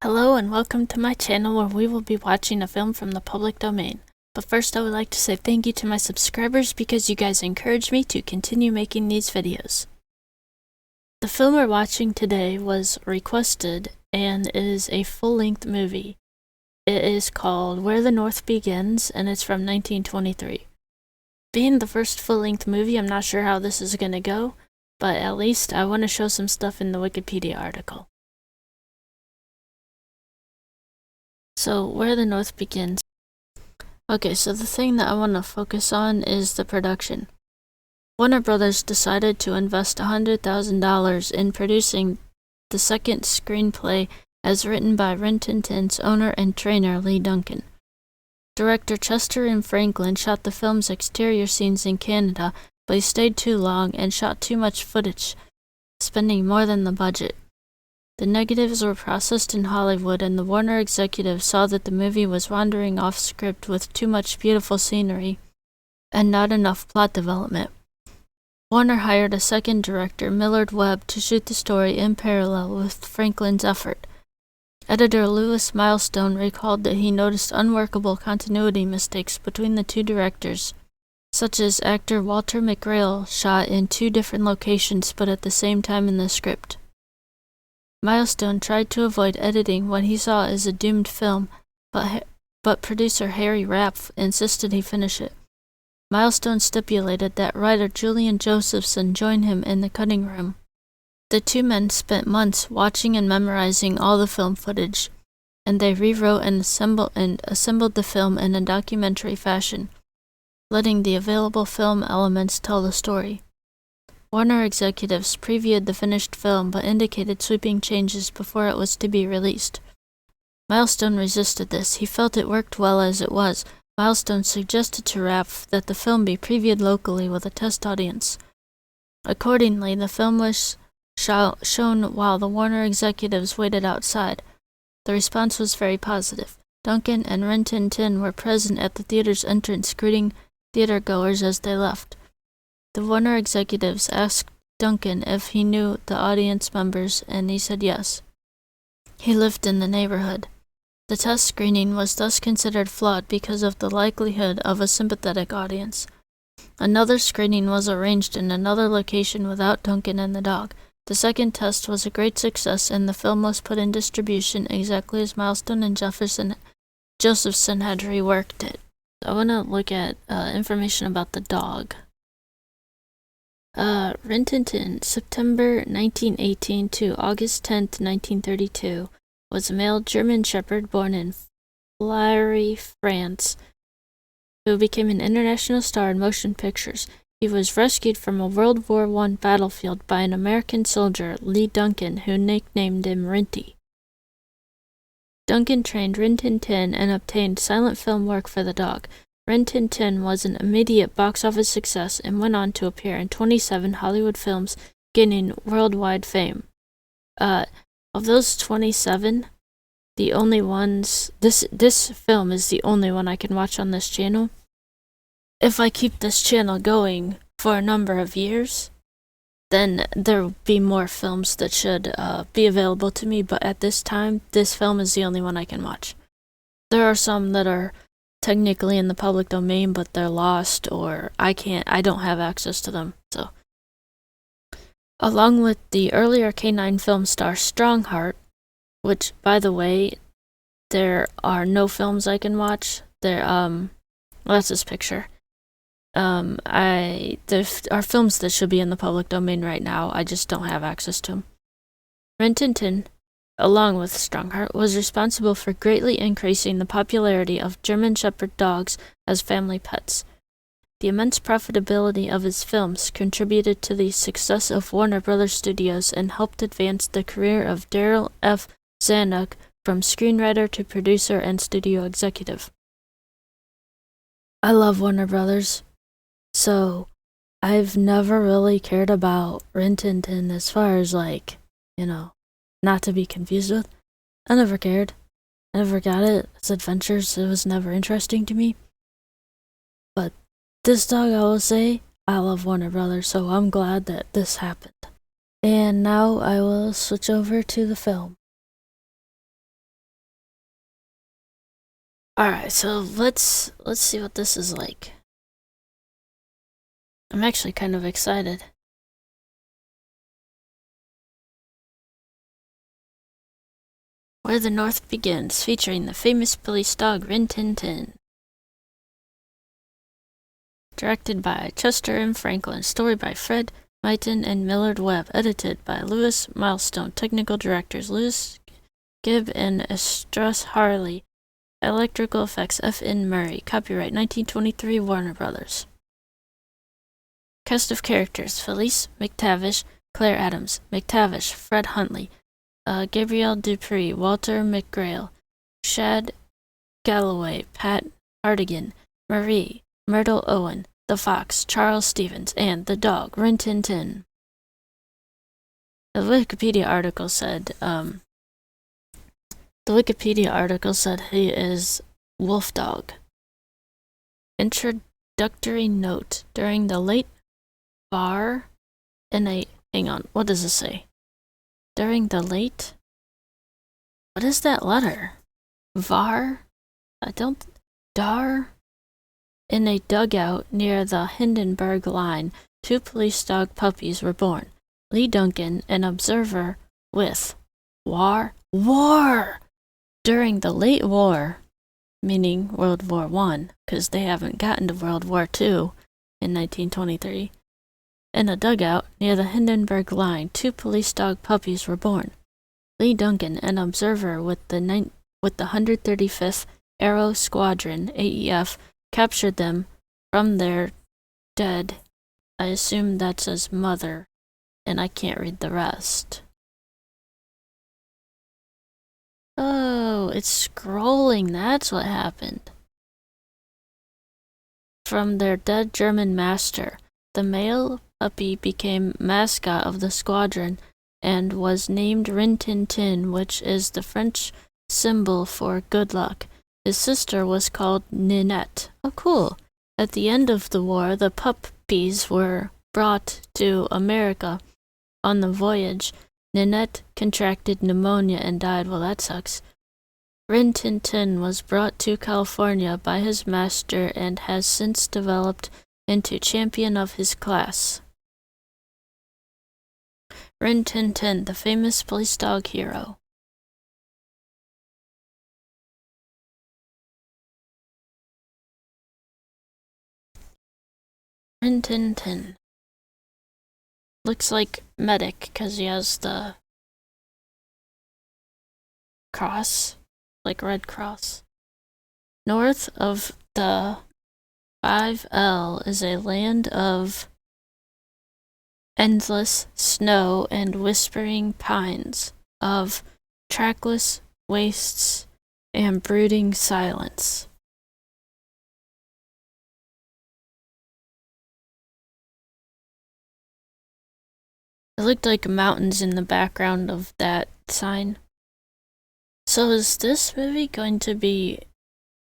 Hello and welcome to my channel where we will be watching a film from the public domain. But first I would like to say thank you to my subscribers because you guys encourage me to continue making these videos. The film we're watching today was requested and is a full-length movie. It is called Where the North Begins and it's from 1923. Being the first full-length movie, I'm not sure how this is going to go, but at least I want to show some stuff in the Wikipedia article. So, Where the North Begins. Okay, so the thing that I want to focus on is the production. Warner Brothers decided to invest $100,000 in producing the second screenplay as written by Rin Tin Tin's owner and trainer Lee Duncan. Director Chester M. Franklin shot the film's exterior scenes in Canada, but he stayed too long and shot too much footage, spending more than the budget. The negatives were processed in Hollywood, and the Warner executives saw that the movie was wandering off script with too much beautiful scenery and not enough plot development. Warner hired a second director, Millard Webb, to shoot the story in parallel with Franklin's effort. Editor Louis Milestone recalled that he noticed unworkable continuity mistakes between the two directors, such as actor Walter McGrail shot in two different locations but at the same time in the script. Milestone tried to avoid editing what he saw as a doomed film, but producer Harry Rapf insisted he finish it. Milestone stipulated that writer Julian Josephson join him in the cutting room. The two men spent months watching and memorizing all the film footage, and they rewrote and assembled the film in a documentary fashion, letting the available film elements tell the story. Warner executives previewed the finished film but indicated sweeping changes before it was to be released. Milestone resisted this. He felt it worked well as it was. Milestone suggested to Rapf that the film be previewed locally with a test audience. Accordingly, the film was shown while the Warner executives waited outside. The response was very positive. Duncan and Rin Tin Tin were present at the theater's entrance, greeting theatergoers as they left. The Warner executives asked Duncan if he knew the audience members, and he said yes. He lived in the neighborhood. The test screening was thus considered flawed because of the likelihood of a sympathetic audience. Another screening was arranged in another location without Duncan and the dog. The second test was a great success, and the film was put in distribution exactly as Milestone and Josephson had reworked it. I want to look at information about the dog. Rin Tin Tin, September 1918 to August 10th, 1932, was a male German Shepherd born in Fleury, France, who became an international star in motion pictures. He was rescued from a World War I battlefield by an American soldier, Lee Duncan, who nicknamed him Rinty. Duncan trained Rin Tin Tin and obtained silent film work for the dog. Rin Tin Tin was an immediate box office success and went on to appear in 27 Hollywood films, gaining worldwide fame. Of those 27, the only ones, this film is the only one I can watch on this channel. If I keep this channel going for a number of years, then there will be more films that should be available to me, but at this time, this film is the only one I can watch. There are some that are technically in the public domain, but they're lost, or I don't have access to them. So, along with the earlier K9 film star Strongheart, which, by the way, there are no films I can watch. Well, that's his picture. There are films that should be in the public domain right now. I just don't have access to them. Rin Tin Tin, along with Strongheart, was responsible for greatly increasing the popularity of German Shepherd dogs as family pets. The immense profitability of his films contributed to the success of Warner Brothers Studios and helped advance the career of Darryl F. Zanuck from screenwriter to producer and studio executive. I love Warner Brothers, so I've never really cared about Rin Tin Tin as far as, like, not to be confused with. I never cared. I never got it. Its adventures, it was never interesting to me. But this dog, I will say, I love Warner Brothers, so I'm glad that this happened. And now I will switch over to the film. Alright, so let's see what this is like. I'm actually kind of excited. Where the North Begins, featuring the famous police dog Rin Tin Tin. Directed by Chester M. Franklin. Story by Fred Myton and Millard Webb. Edited by Louis Milestone. Technical directors Louis Gibb and Estrus Harley. Electrical effects F.N. Murray. Copyright 1923 Warner Brothers. Cast of characters: Felice McTavish, Claire Adams, McTavish, Fred Huntley, Gabrielle Dupree, Walter McGrail, Shad Galloway, Pat Hartigan, Marie, Myrtle Owen, the Fox, Charles Stevens, and the dog, Rin Tin Tin. The Wikipedia article said, he is wolf dog. Introductory note: during the late VAR hang on, what does this say? During the late, what is that letter? VAR? DAR? In a dugout near the Hindenburg line, 2 police dog puppies were born. Lee Duncan, an observer with war. During the late war, meaning World War I, because they haven't gotten to World War II in 1923. In a dugout near the Hindenburg line, 2 police dog puppies were born. Lee Duncan, an observer with the 135th Aero Squadron (AEF), captured them from their dead. I assume that says mother, and I can't read the rest. Oh, it's scrolling. That's what happened. From their dead German master. The male puppy became mascot of the squadron and was named Rin Tin Tin, which is the French symbol for good luck. His sister was called Ninette. Oh, cool. At the end of the war, the puppies were brought to America. On the voyage, Ninette contracted pneumonia and died. Well, that sucks. Rin Tin Tin was brought to California by his master and has since developed into champion of his class. Rin Tin Tin, the famous police dog hero. Rin Tin Tin. Looks like medic because he has the cross, like Red Cross. North of the 5L is a land of endless snow and whispering pines, of trackless wastes and brooding silence. It looked like mountains in the background of that sign. So is this movie going to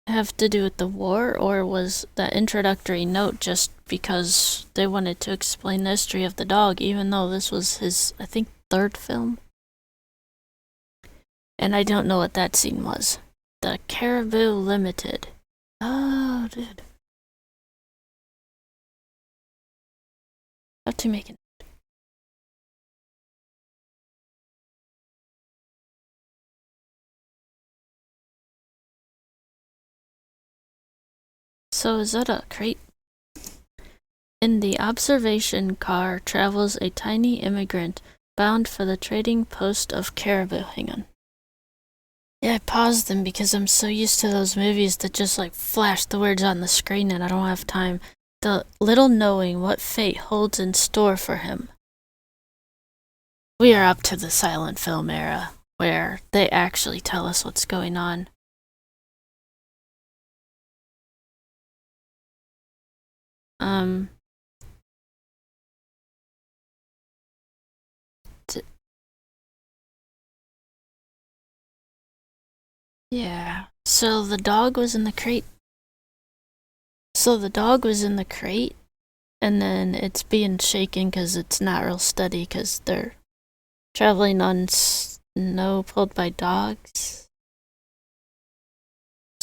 have to do with the war, or was that introductory note just because they wanted to explain the history of the dog, even though this was his, I think, 3rd film? And I don't know what that scene was. The Caribou Limited. Oh, dude. Have to make it. So is that a crate? In the observation car travels a tiny immigrant bound for the trading post of Caribou. Hang on. Yeah, I paused them because I'm so used to those movies that just like flash the words on the screen and I don't have time. The little knowing what fate holds in store for him. We are up to the silent film era, where they actually tell us what's going on. Yeah. So the dog was in the crate. And then it's being shaken because it's not real steady because they're traveling on snow pulled by dogs.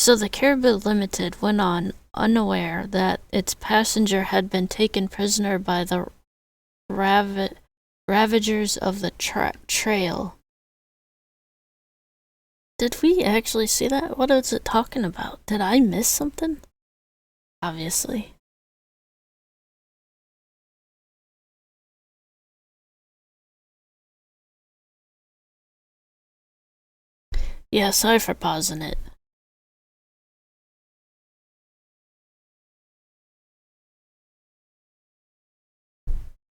So the Caribou Limited went on, unaware that its passenger had been taken prisoner by the ravagers of the trail. Did we actually see that? What is it talking about? Did I miss something? Obviously. Yeah, sorry for pausing it.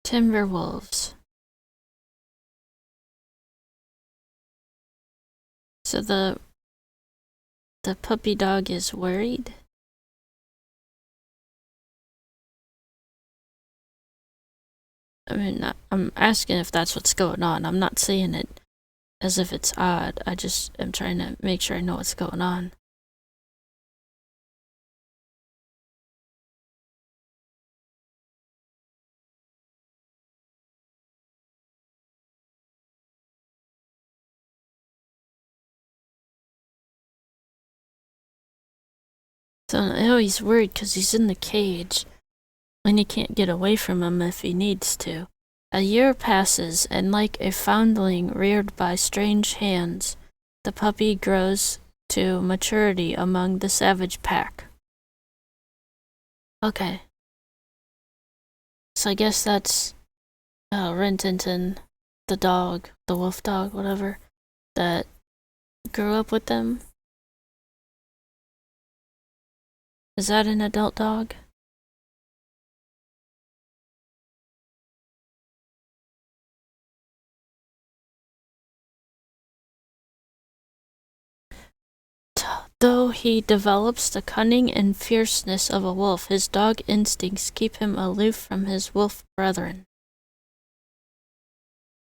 Timberwolves. So the puppy dog is worried? I mean, I'm asking if that's what's going on. I'm not saying it as if it's odd. I just am trying to make sure I know what's going on. So, oh, he's worried because he's in the cage and he can't get away from him if he needs to. A year passes, and like a foundling reared by strange hands, the puppy grows to maturity among the savage pack. Okay. So I guess that's Rin Tin Tin, the dog, the wolf dog, whatever, that grew up with them. Is that an adult dog? Though he develops the cunning and fierceness of a wolf, his dog instincts keep him aloof from his wolf brethren.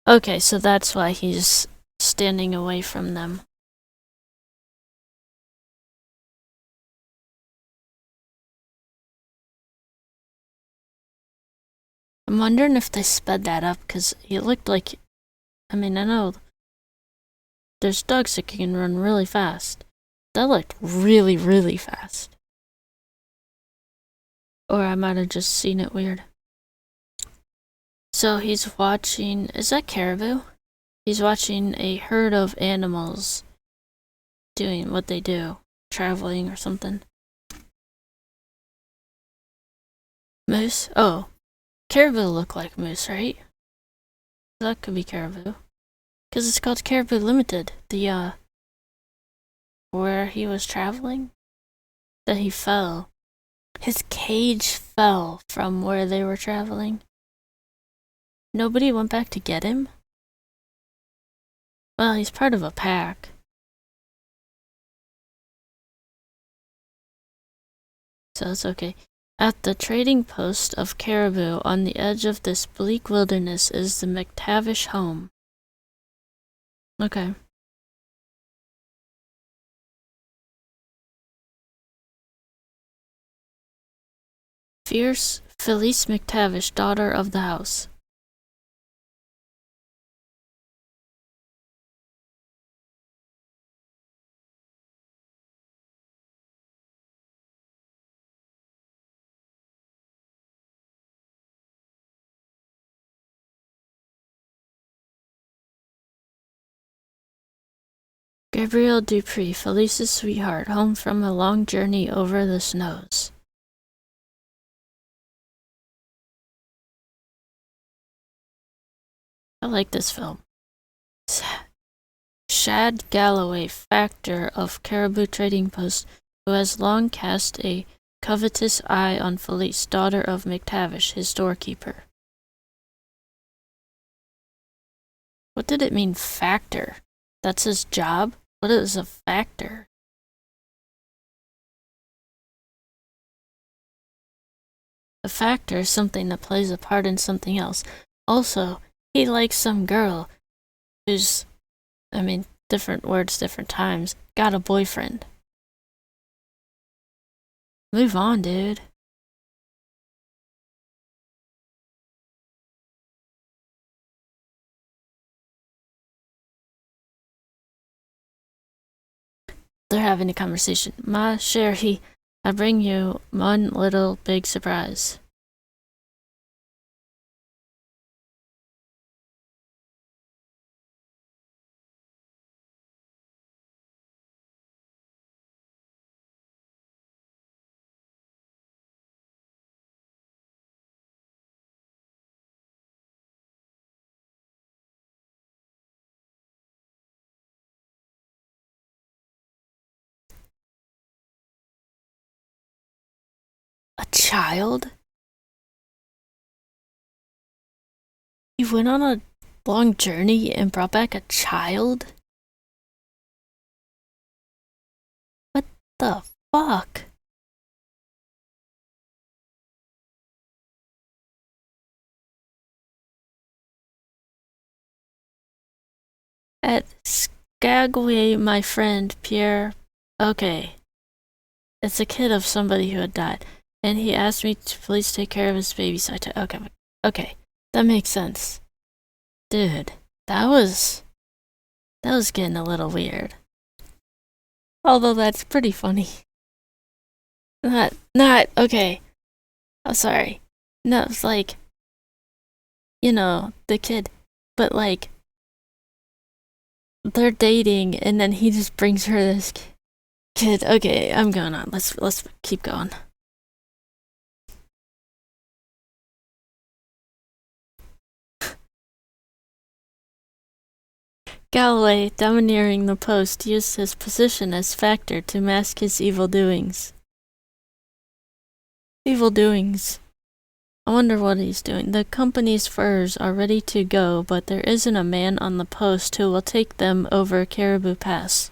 Okay, so that's why he's standing away from them. I'm wondering if they sped that up, because he looked like... I mean, I know there's dogs that can run really fast. That looked really, really fast. Or I might have just seen it weird. So he's watching... Is that caribou? He's watching a herd of animals doing what they do. Traveling or something. Moose? Oh. Caribou look like moose, right? That could be caribou. Because it's called Caribou Limited. The, where he was traveling? That he fell. His cage fell from where they were traveling. Nobody went back to get him? Well, he's part of a pack. So it's okay. At the trading post of Caribou on the edge of this bleak wilderness is the McTavish home. Okay. Fierce Felice McTavish, daughter of the house. Gabrielle Dupree, Felice's sweetheart, home from a long journey over the snows. I like this film. Shad Galloway, factor of Caribou Trading Post, who has long cast a covetous eye on Felice, daughter of McTavish, his storekeeper. What did it mean, factor? That's his job? What is a factor? A factor is something that plays a part in something else. Also, he likes some girl who's, I mean, different words, different times, got a boyfriend. Move on, dude. There having a conversation. Ma Sherry, I bring you one little big surprise. A child? You went on a long journey and brought back a child? What the fuck? At Skagway, my friend Pierre. Okay. It's a kid of somebody who had died. And he asked me to please take care of his baby, so I took. Okay. That makes sense. Dude, that was getting a little weird. Although that's pretty funny. Not okay. I'm sorry. No, it's like, the kid, but like, they're dating, and then he just brings her this kid. Okay, I'm going on. Let's keep going. Galloway, domineering the post, used his position as factor to mask his evil doings. Evil doings. I wonder what he's doing. The company's furs are ready to go, but there isn't a man on the post who will take them over Caribou Pass.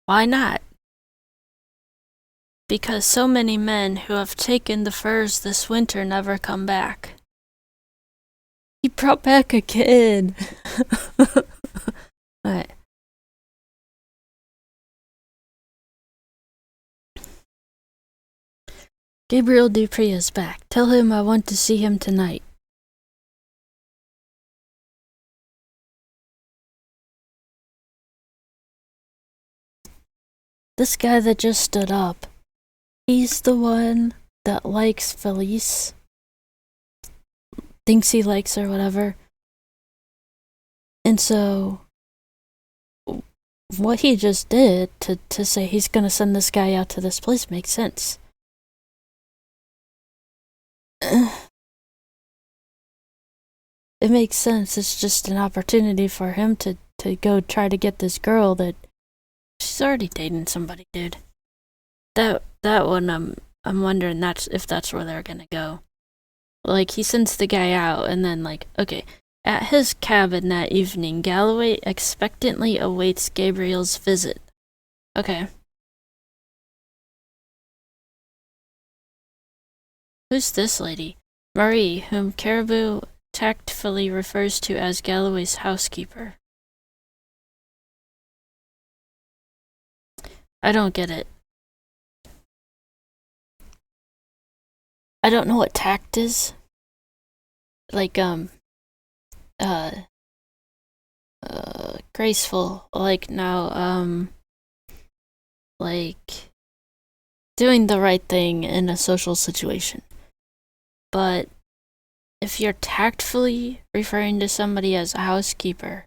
Why not? Because so many men who have taken the furs this winter never come back. He brought back a kid. Alright. Gabriel Dupree is back. Tell him I want to see him tonight. This guy that just stood up, he's the one that likes Felice. Thinks he likes her, whatever. And so, what he just did to say he's gonna send this guy out to this place makes sense. It makes sense. It's just an opportunity for him to go try to get this girl that she's already dating somebody, dude. That one, I'm wondering if that's where they're gonna go. Like, he sends the guy out, and then okay. At his cabin that evening, Galloway expectantly awaits Gabriel's visit. Okay. Who's this lady? Marie, whom Caribou tactfully refers to as Galloway's housekeeper. I don't get it. I don't know what tact is. Graceful. Doing the right thing in a social situation. But if you're tactfully referring to somebody as a housekeeper,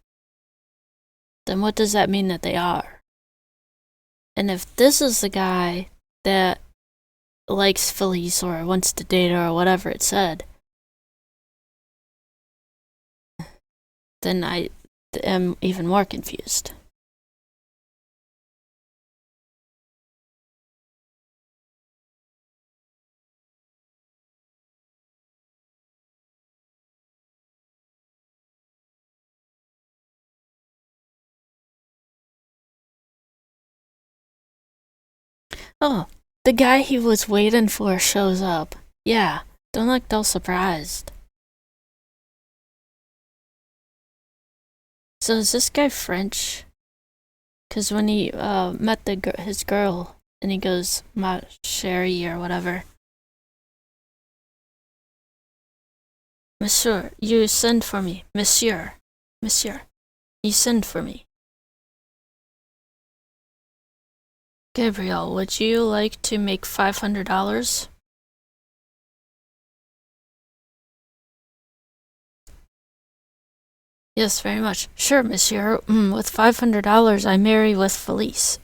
then what does that mean that they are? And if this is the guy that likes Felice or wants to date her or whatever it said, then I am even more confused. Oh, the guy he was waiting for shows up. Yeah, don't look all surprised. So is this guy French? Because when he met his girl, and he goes, "Ma chérie," or whatever. Monsieur, you send for me. Monsieur, you send for me. Gabriel, would you like to make $500? Yes, very much. Sure, monsieur. With $500, I marry with Felice.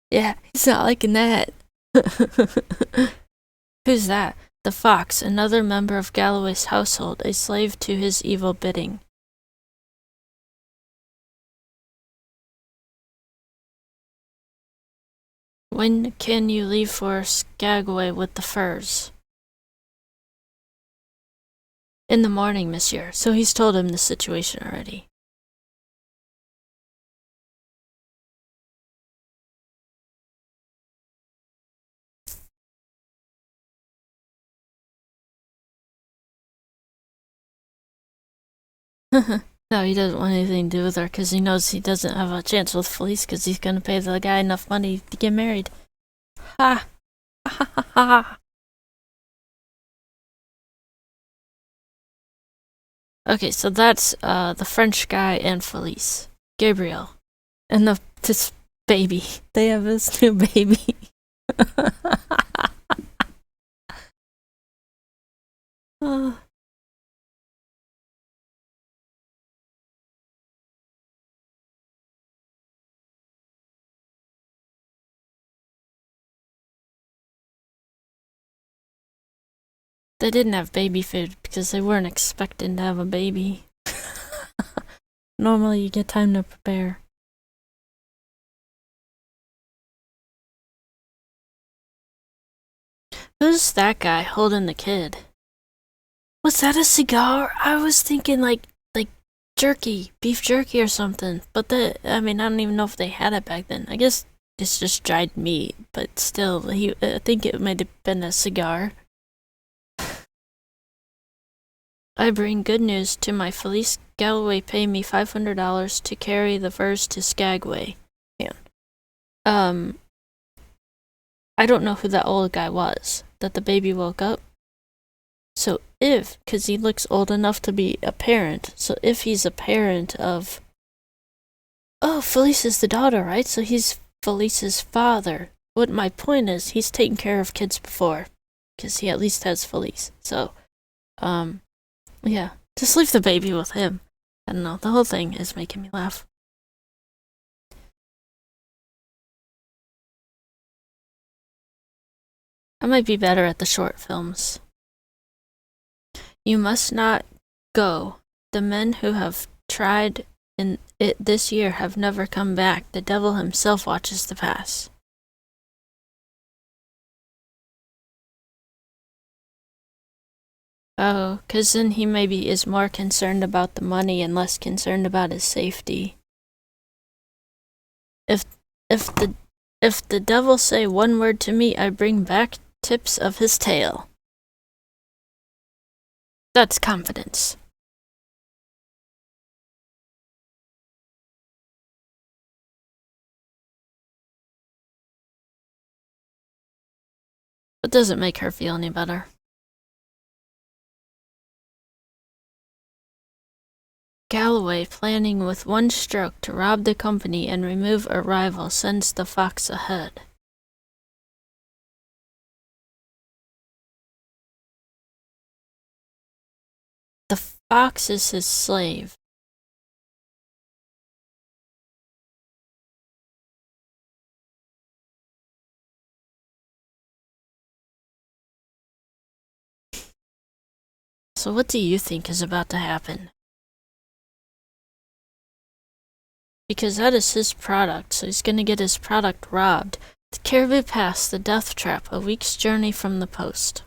Yeah, he's not liking that. Who's that? The fox, another member of Galloway's household, a slave to his evil bidding. When can you leave for Skagway with the furs? In the morning, monsieur. So he's told him the situation already. No, he doesn't want anything to do with her because he knows he doesn't have a chance with Felice because he's going to pay the guy enough money to get married. Ha! Ha ha ha! Okay, so that's the French guy and Felice. Gabriel. And this baby. They have this new baby. They didn't have baby food because they weren't expecting to have a baby. Normally you get time to prepare. Who's that guy holding the kid? Was that a cigar? I was thinking like jerky, beef jerky or something. But I don't even know if they had it back then. I guess it's just dried meat, but still, I think it might have been a cigar. I bring good news to my Felice. Galloway pay me $500 to carry the furs to Skagway. I don't know who that old guy was that the baby woke up. So because he looks old enough to be a parent, so if he's a parent of, Felice is the daughter, right? So he's Felice's father. What my point is, he's taken care of kids before, because he at least has Felice. So, yeah, just leave the baby with him. I don't know, the whole thing is making me laugh. I might be better at the short films. You must not go. The men who have tried in it this year have never come back. The devil himself watches the pass. Oh, 'cause then he maybe is more concerned about the money and less concerned about his safety. If the devil say one word to me, I bring back tips of his tail. That's confidence. But doesn't make her feel any better. Galloway, planning with one stroke to rob the company and remove a rival, sends the fox ahead. The fox is his slave. So what do you think is about to happen? Because that is his product, so he's gonna get his product robbed. The Caribou Pass, the death trap, a week's journey from the post.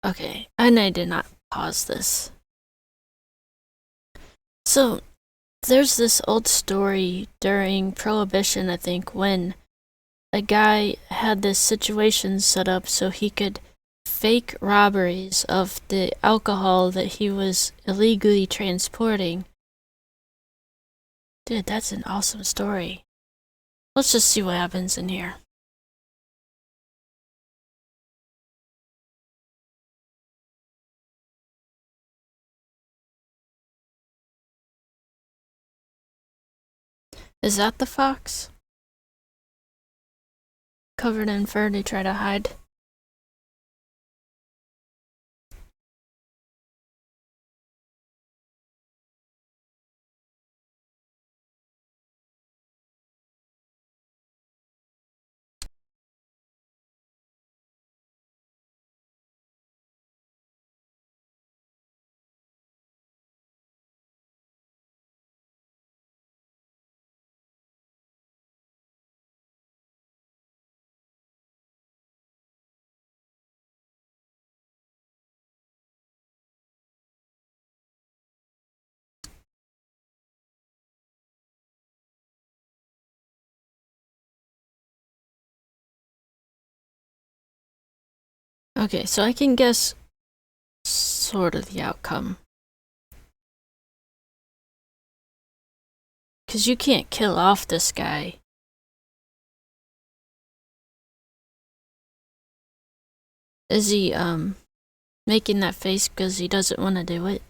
Okay, and I did not pause this. So, there's this old story during Prohibition, I think, when a guy had this situation set up so he could fake robberies of the alcohol that he was illegally transporting. Dude, that's an awesome story. Let's just see what happens in here. Is that the fox? Covered in fur to try to hide. Okay, so I can guess sort of the outcome. Because you can't kill off this guy. Is he, making that face because he doesn't want to do it?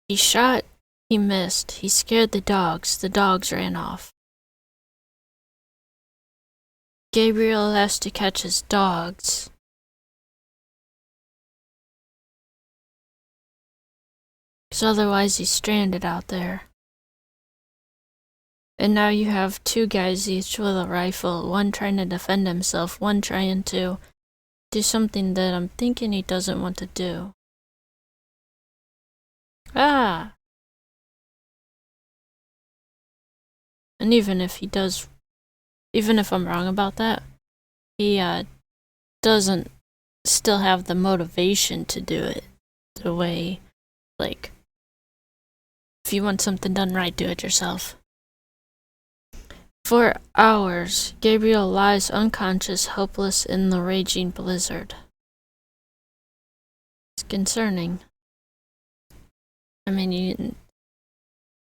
He shot, he missed, he scared the dogs ran off. Gabriel has to catch his dogs. Because otherwise he's stranded out there. And now you have two guys each with a rifle, one trying to defend himself, one trying to do something that I'm thinking he doesn't want to do. Ah! And even if he does, even if I'm wrong about that, he doesn't still have the motivation to do it the way, like, if you want something done right, do it yourself. For hours, Gabriel lies unconscious, helpless in the raging blizzard. It's concerning. I mean,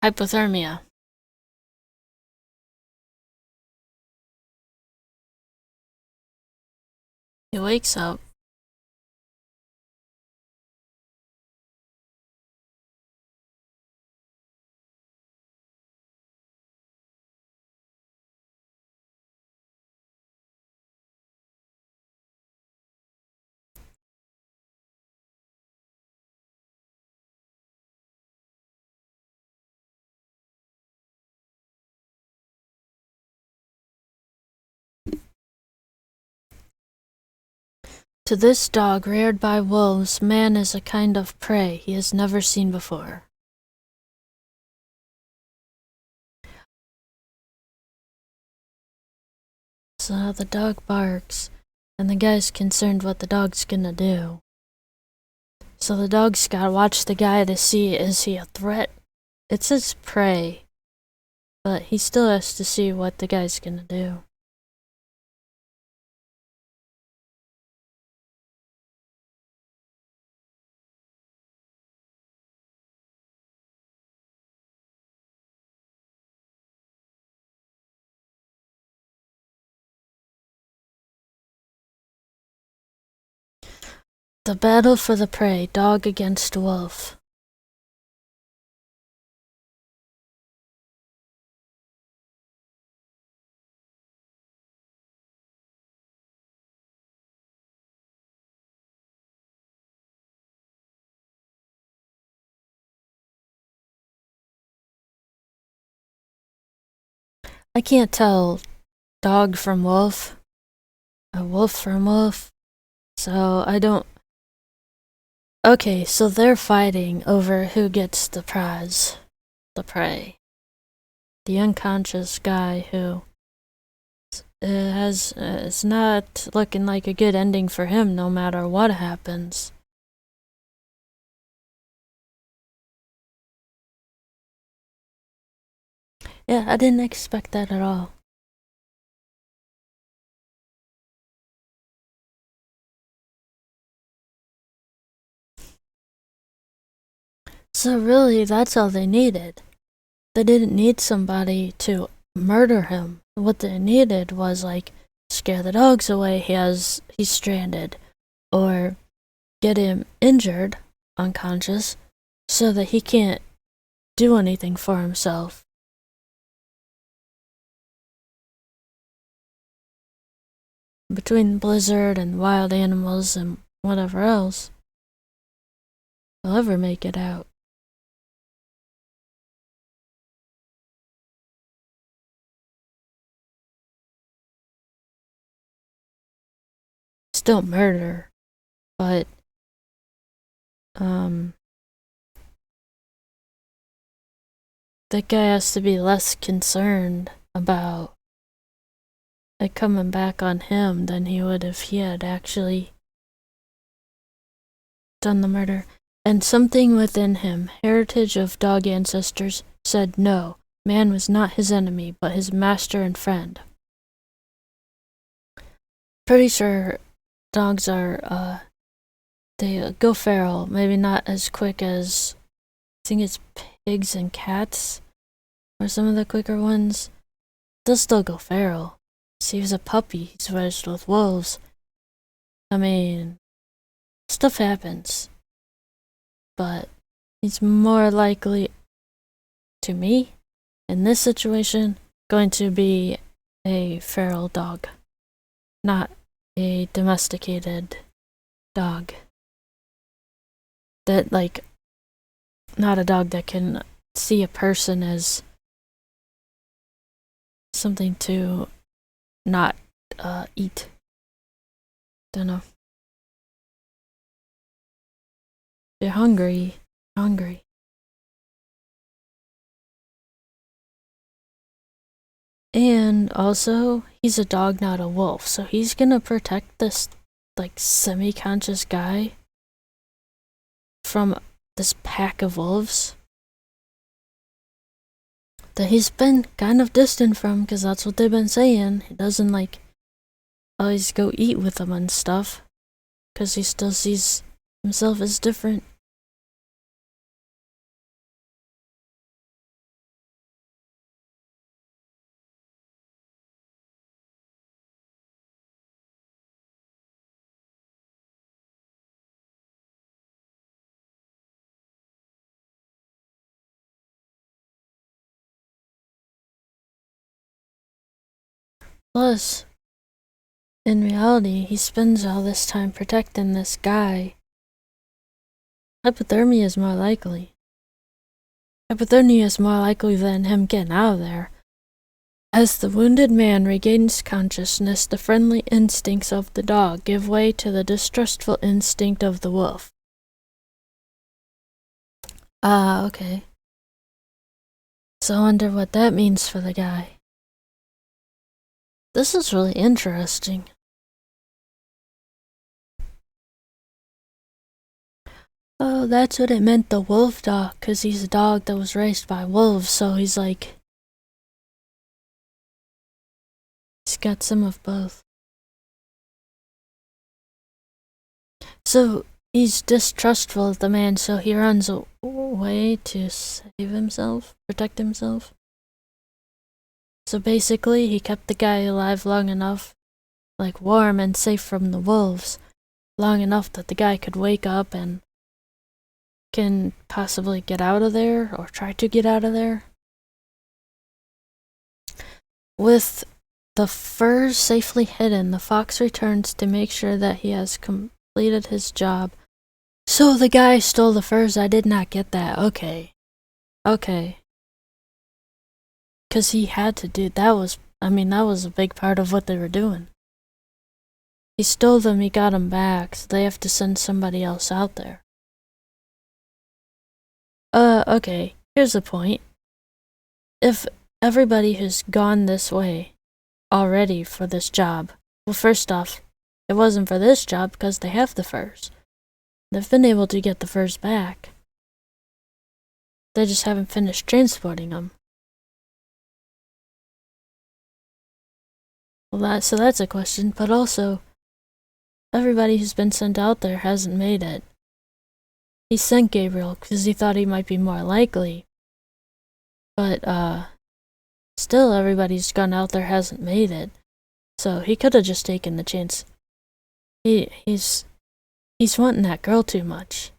hypothermia. He wakes up. To this dog reared by wolves, man is a kind of prey he has never seen before. So the dog barks, and the guy's concerned what the dog's gonna do. So the dog's gotta watch the guy to see, is he a threat? It says prey, but he still has to see what the guy's gonna do. The battle for the prey, dog against wolf. I can't tell dog from wolf, a wolf from wolf, so I don't. Okay, so they're fighting over who gets the prize, the prey. The unconscious guy who it's not looking like a good ending for him no matter what happens. Yeah, I didn't expect that at all. So really, that's all they needed. They didn't need somebody to murder him. What they needed was, like, scare the dogs away, he's stranded, or get him injured, unconscious so that he can't do anything for himself. Between blizzard and wild animals and whatever else, he'll ever make it out. Still murder, but that guy has to be less concerned about it coming back on him than he would if he had actually done the murder. And something within him, heritage of dog ancestors, said no, man was not his enemy, but his master and friend. Pretty sure dogs are, they go feral, maybe not as quick as, I think it's pigs and cats, or some of the quicker ones. They'll still go feral. See, he was a puppy, he's raised with wolves. I mean, stuff happens. But he's more likely, to me, in this situation, going to be a feral dog, not a domesticated dog. That, like, not a dog that can see a person as something to not eat. Don't know. You're hungry. Hungry. And also, he's a dog, not a wolf, so he's gonna protect this, like, semi-conscious guy from this pack of wolves that he's been kind of distant from, because that's what they've been saying. He doesn't, like, always go eat with them and stuff, because he still sees himself as different. Plus, in reality, he spends all this time protecting this guy. Hypothermia is more likely. Hypothermia is more likely than him getting out of there. As the wounded man regains consciousness, the friendly instincts of the dog give way to the distrustful instinct of the wolf. Okay. So I wonder what that means for the guy. This is really interesting. Oh, that's what it meant, the wolf dog, because he's a dog that was raised by wolves, so he's like... he's got some of both. So he's distrustful of the man, so he runs away to save himself, protect himself. So basically, he kept the guy alive long enough, like warm and safe from the wolves, long enough that the guy could wake up and can possibly get out of there, or try to get out of there. With the furs safely hidden, the fox returns to make sure that he has completed his job. So the guy stole the furs? I did not get that. Okay. Because he had to do, that was a big part of what they were doing. He stole them, he got them back, so they have to send somebody else out there. Okay, here's the point. If everybody has gone this way already for this job, well, first off, it wasn't for this job because they have the furs. They've been able to get the furs back. They just haven't finished transporting them. Well, so that's a question, but also, everybody who's been sent out there hasn't made it. He sent Gabriel because he thought he might be more likely. But, still everybody who's gone out there hasn't made it. So he could have just taken the chance. He's wanting that girl too much.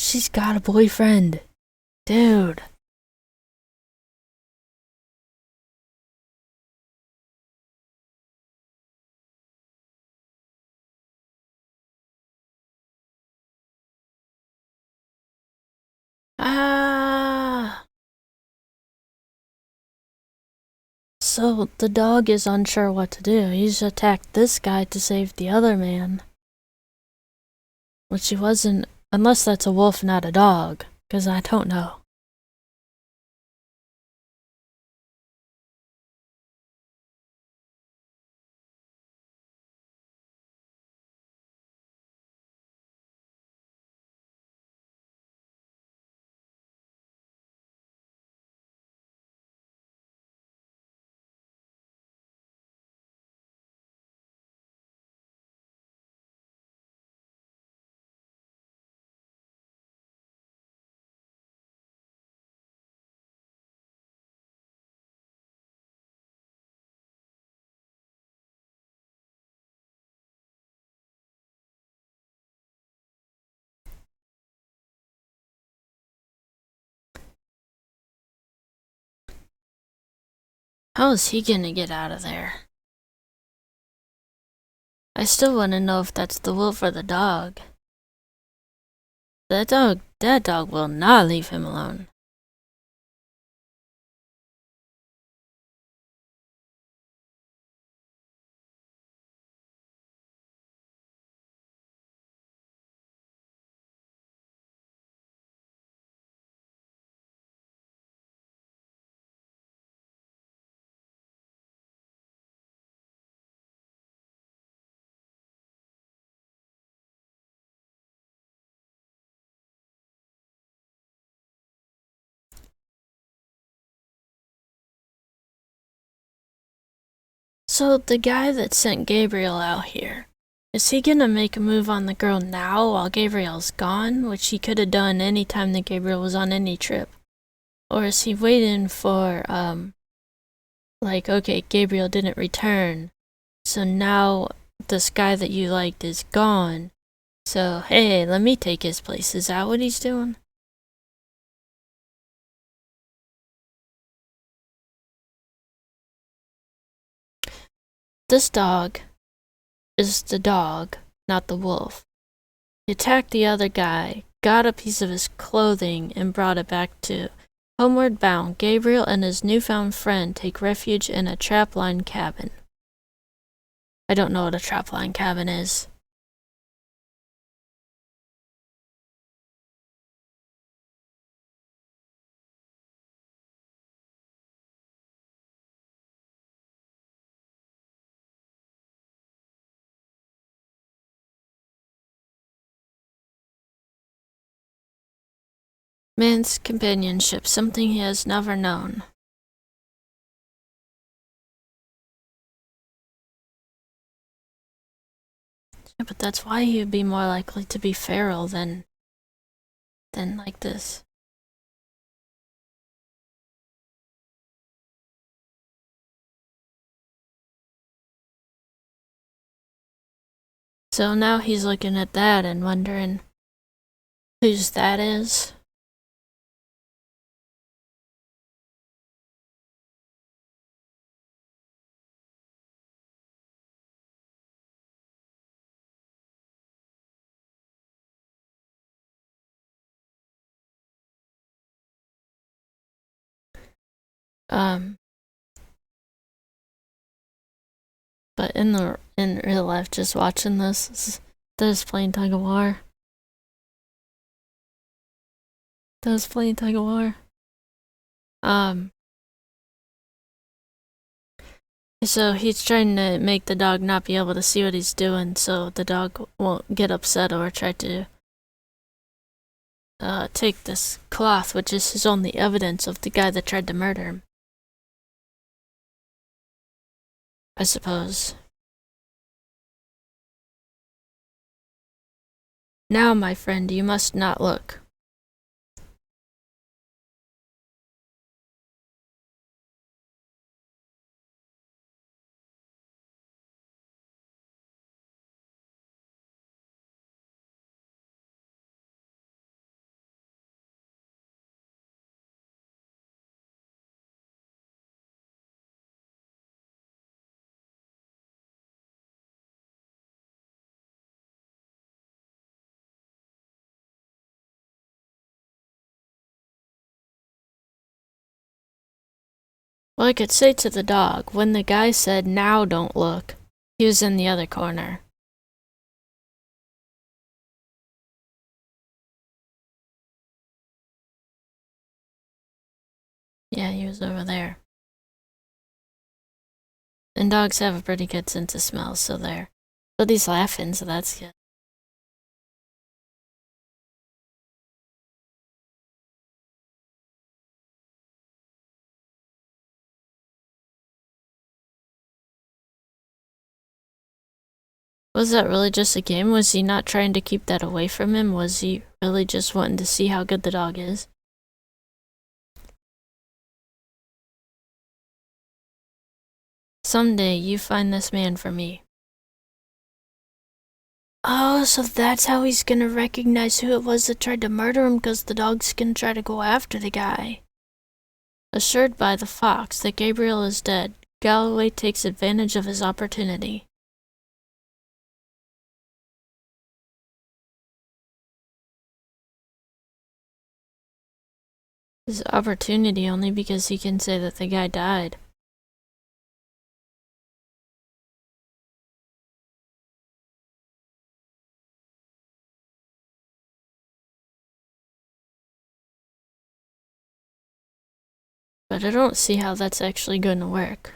She's got a boyfriend. Dude. Ah. So the dog is unsure what to do. He's attacked this guy to save the other man. Which he wasn't, unless that's a wolf, not a dog. Because I don't know. How is he gonna get out of there? I still want to know if that's the wolf or the dog. That dog will not leave him alone. So the guy that sent Gabriel out here, is he gonna make a move on the girl now while Gabriel's gone, which he could have done any time that Gabriel was on any trip? Or is he waiting for, like, okay, Gabriel didn't return, so now this guy that you liked is gone, so hey, let me take his place. Is that what he's doing? This dog is the dog, not the wolf. He attacked the other guy, got a piece of his clothing, and brought it back to. Homeward bound, Gabriel and his newfound friend take refuge in a trapline cabin. I don't know what a trapline cabin is. Man's companionship, something he has never known. Yeah, but that's why he would be more likely to be feral than like this. So now he's looking at that and wondering whose that is. But in real life, just watching this, they're just playing tug of war. They're just playing tug of war. So he's trying to make the dog not be able to see what he's doing, so the dog won't get upset or try to take this cloth, which is his only evidence of the guy that tried to murder him. I suppose. Now, my friend, you must not look. Well, I could say to the dog, when the guy said, "Now don't look," he was in the other corner. Yeah, he was over there. And dogs have a pretty good sense of smell, so there. But he's laughing, so that's good. Was that really just a game? Was he not trying to keep that away from him? Was he really just wanting to see how good the dog is? Someday you find this man for me. Oh, so that's how he's gonna recognize who it was that tried to murder him, because the dog's gonna try to go after the guy. Assured by the fox that Gabriel is dead, Galloway takes advantage of his opportunity. His opportunity only because he can say that the guy died. But I don't see how that's actually going to work.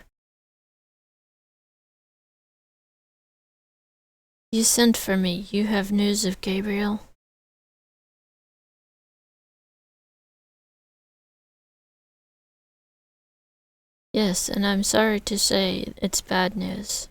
You sent for me. You have news of Gabriel? Yes, and I'm sorry to say it's bad news.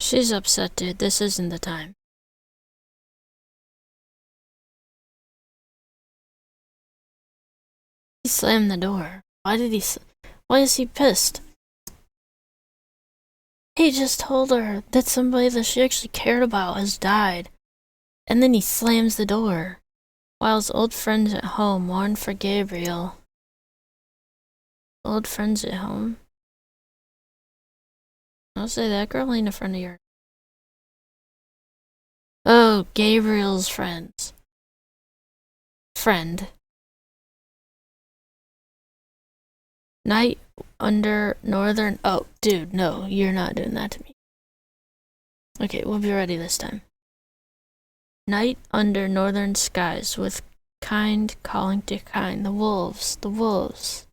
She's upset, dude. This isn't the time. He slammed the door. Why is he pissed? He just told her that somebody that she actually cared about has died. And then he slams the door. While his old friends at home mourn for Gabriel. Old friends at home? I'll say that girl ain't a friend of yours. Oh, Gabriel's friends. Friend. Night under northern. Oh, dude, no, you're not doing that to me. Okay, we'll be ready this time. Night under northern skies with kind calling to kind. The wolves, the wolves.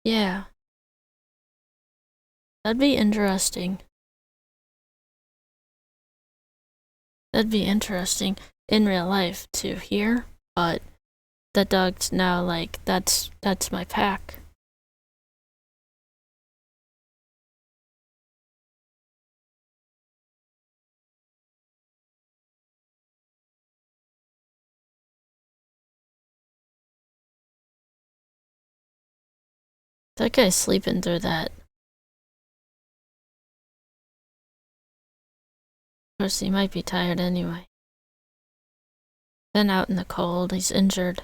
Yeah. That'd be interesting. That'd be interesting in real life to hear, but that dog's now like, that's my pack. That guy's sleeping through that. Of course, he might be tired anyway. Been out in the cold, he's injured.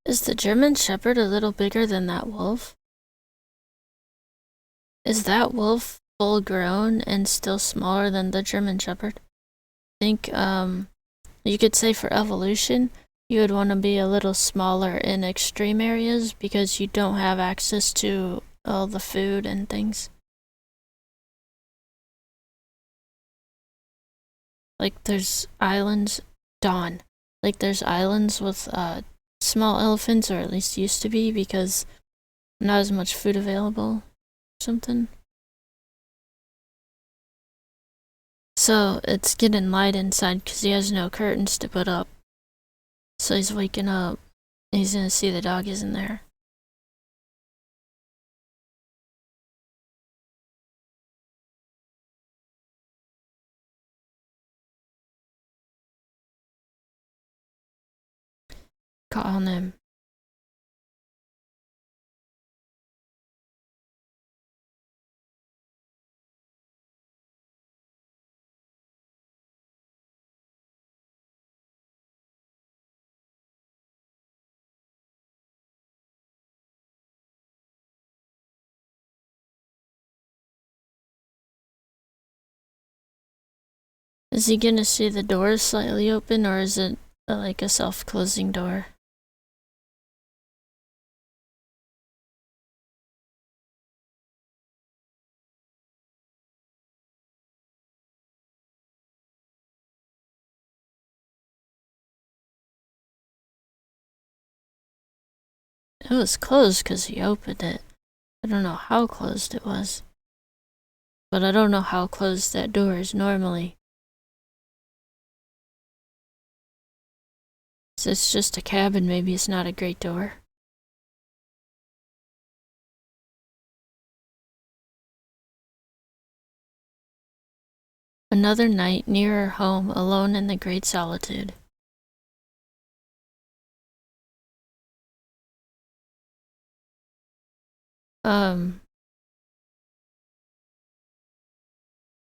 Is the German Shepherd a little bigger than that wolf? Is that wolf full grown and still smaller than the German Shepherd? I think, you could say for evolution, you would want to be a little smaller in extreme areas because you don't have access to all the food and things. Like there's islands, Dawn. Like there's islands with small elephants, or at least used to be, because not as much food available. Something. So it's getting light inside because he has no curtains to put up. So he's waking up. He's gonna see the dog isn't there. Calling him. Is he gonna see the door slightly open, or is it like a self-closing door? It was closed because he opened it. I don't know how closed it was. But I don't know how closed that door is normally. So it's just a cabin, maybe it's not a great door. Another night nearer home, alone in the great solitude.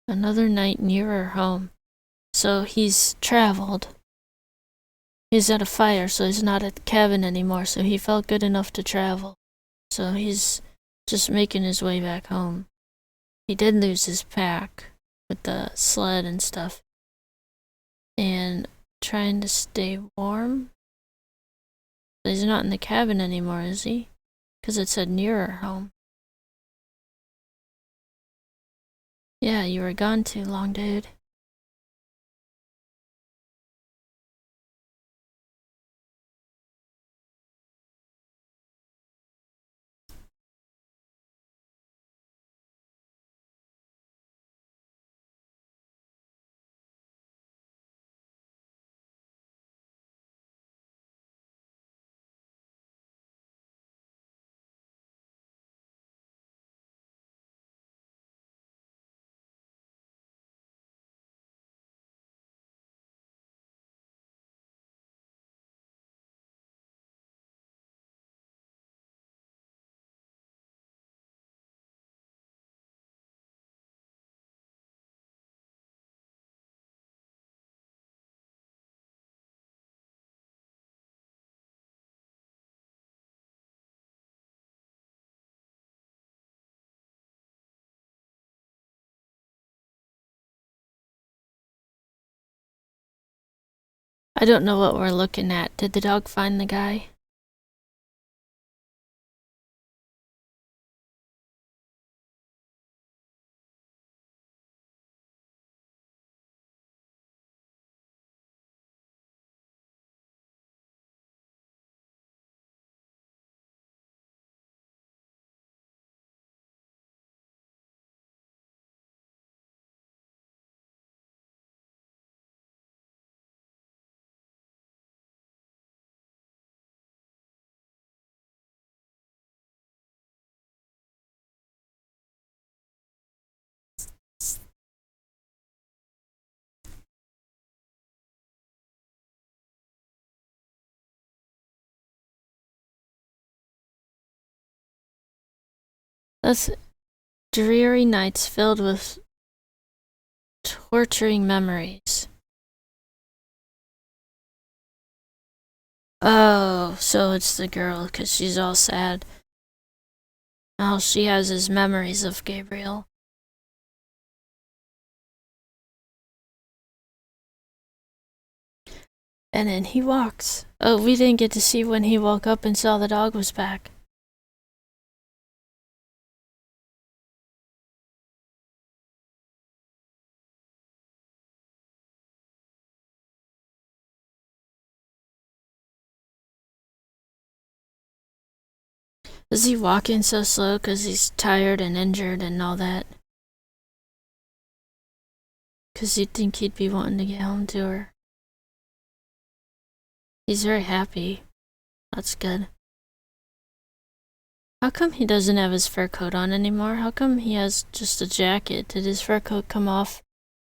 Another night nearer home. So he's traveled. He's at a fire, so he's not at the cabin anymore, so he felt good enough to travel. So he's just making his way back home. He did lose his pack with the sled and stuff. And trying to stay warm. But he's not in the cabin anymore, is he? Because it said nearer home. Yeah, you were gone too long, dude. I don't know what we're looking at. Did the dog find the guy? That's dreary nights filled with torturing memories. Oh, so it's the girl, because she's all sad. All she has is memories of Gabriel. And then he walks. Oh, we didn't get to see when he woke up and saw the dog was back. Is he walking so slow because he's tired and injured and all that? Because you'd think he'd be wanting to get home to her. He's very happy. That's good. How come he doesn't have his fur coat on anymore? How come he has just a jacket? Did his fur coat come off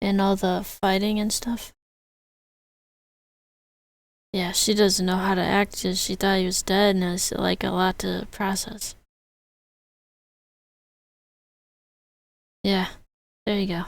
in all the fighting and stuff? Yeah, she doesn't know how to act because she thought he was dead and it's like a lot to process. Yeah, there you go.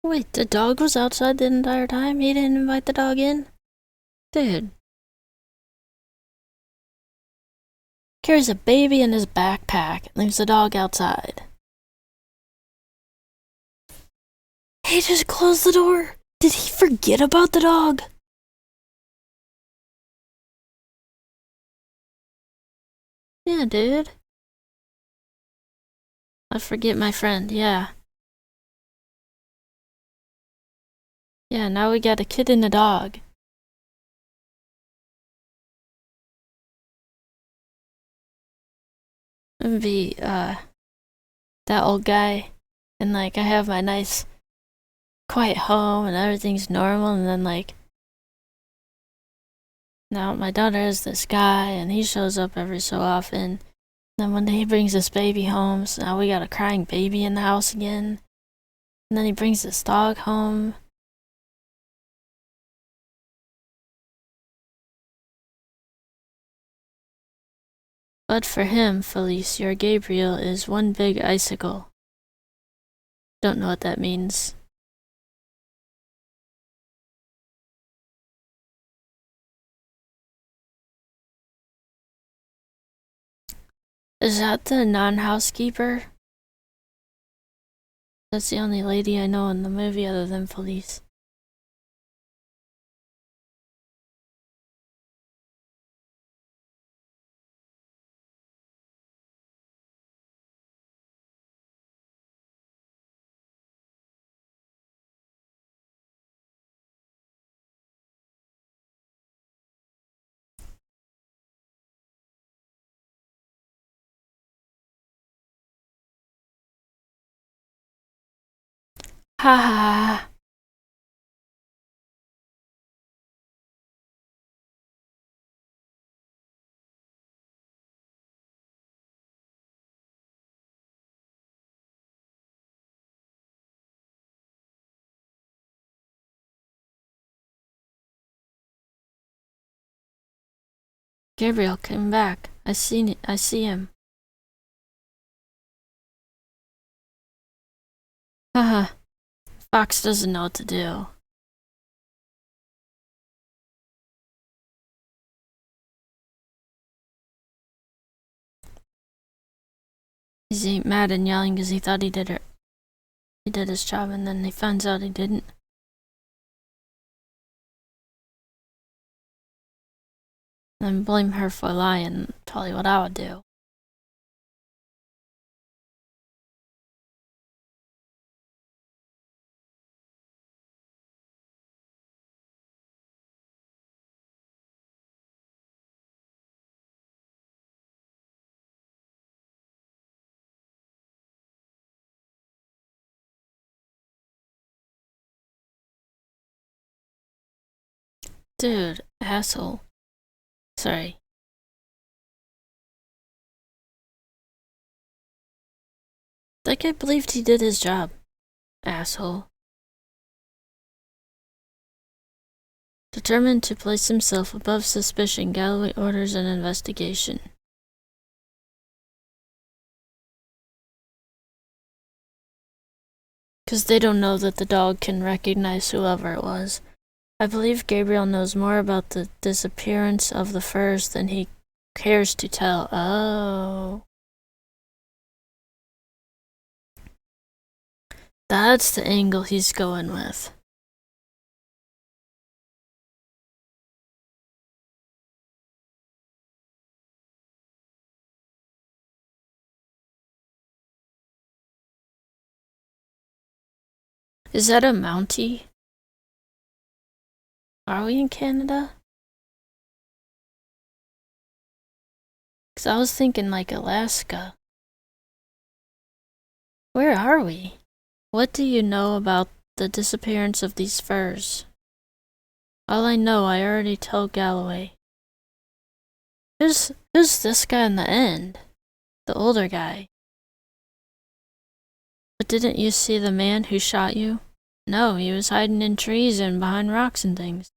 Wait, the dog was outside the entire time? He didn't invite the dog in? Dude. Carries a baby in his backpack and leaves the dog outside. He just closed the door. Did he forget about the dog? Yeah, dude. I forget my friend, yeah. Yeah, now we got a kid and a dog. And be, that old guy. And, like, I have my nice, quiet home and everything's normal. And then, like, now my daughter is this guy and he shows up every so often. And then one day he brings this baby home. So now we got a crying baby in the house again. And then he brings this dog home. But for him, Felice, your Gabriel is one big icicle. Don't know what that means. Is that the non-housekeeper? That's the only lady I know in the movie other than Felice. Ha ha ha. Gabriel came back. I see him. Haha. Fox doesn't know what to do. He ain't mad and yelling because he thought he did his job and then he finds out he didn't. Then blame her for lying. Tell you what I would do. Dude, asshole. Sorry. That guy believed he did his job. Asshole. Determined to place himself above suspicion, Galloway orders an investigation. Because they don't know that the dog can recognize whoever it was. I believe Gabriel knows more about the disappearance of the furs than he cares to tell. Oh. That's the angle he's going with. Is that a Mountie? Are we in Canada? Because I was thinking like Alaska. Where are we? What do you know about the disappearance of these furs? All I know, I already told Galloway. Who's this guy in the end? The older guy. But didn't you see the man who shot you? No, he was hiding in trees and behind rocks and things.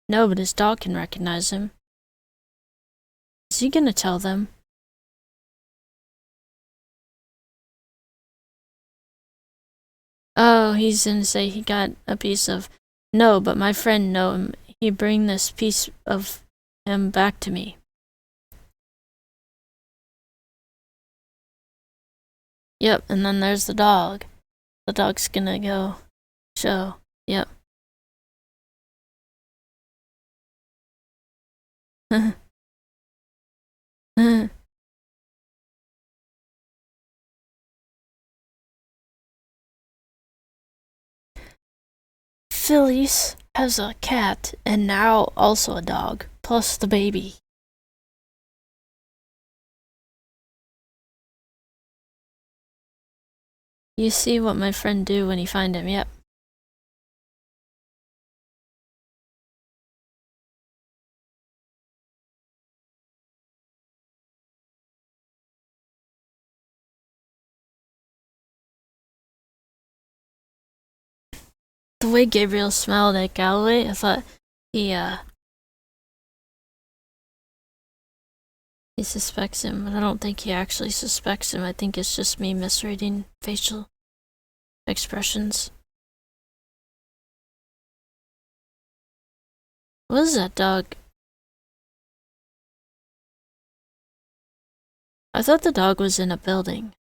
No, but his dog can recognize him. Is he gonna tell them? Oh, he's gonna say he got a piece of... No, but my friend know him. He bring this piece of him back to me. Yep, and then there's the dog. The dog's gonna go show. Yep. Phyllis has a cat and now also a dog, plus the baby. You see what my friend do when he find him, yep. The way Gabriel smiled at Galloway, I thought he suspects him, but I don't think he actually suspects him. I think it's just me misreading facial expressions. What is that dog? I thought the dog was in a building.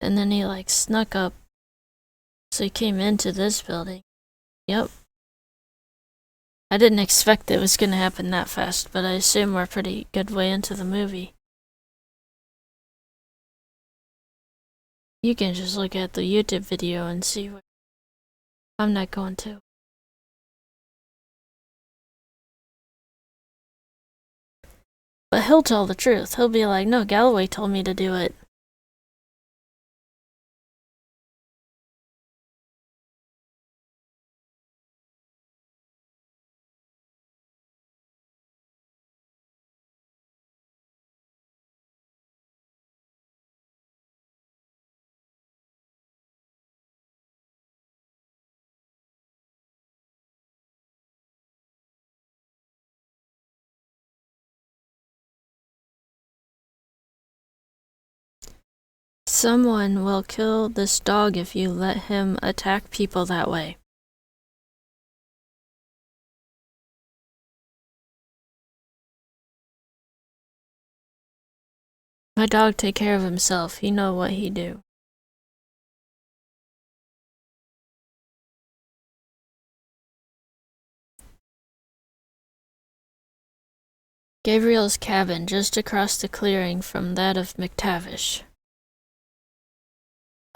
And then he like snuck up. So he came into this building. Yep. I didn't expect it was gonna happen that fast, but I assume we're pretty good way into the movie. You can just look at the YouTube video and see what... I'm not going to. But he'll tell the truth. He'll be like, no, Galloway told me to do it. Someone will kill this dog if you let him attack people that way. My dog take care of himself. He know what he do. Gabriel's cabin just across the clearing from that of McTavish.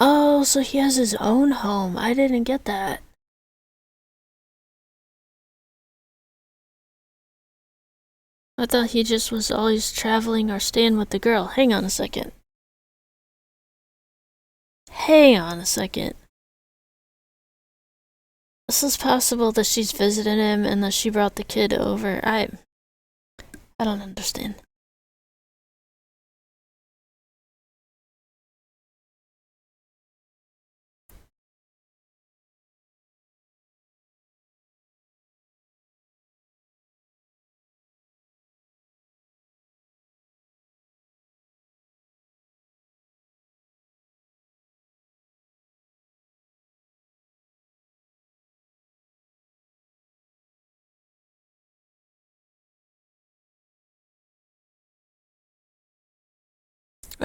Oh, so he has his own home. I didn't get that. I thought he just was always traveling or staying with the girl. Hang on a second. Hang on a second. This is possible that she's visiting him and that she brought the kid over. I don't understand.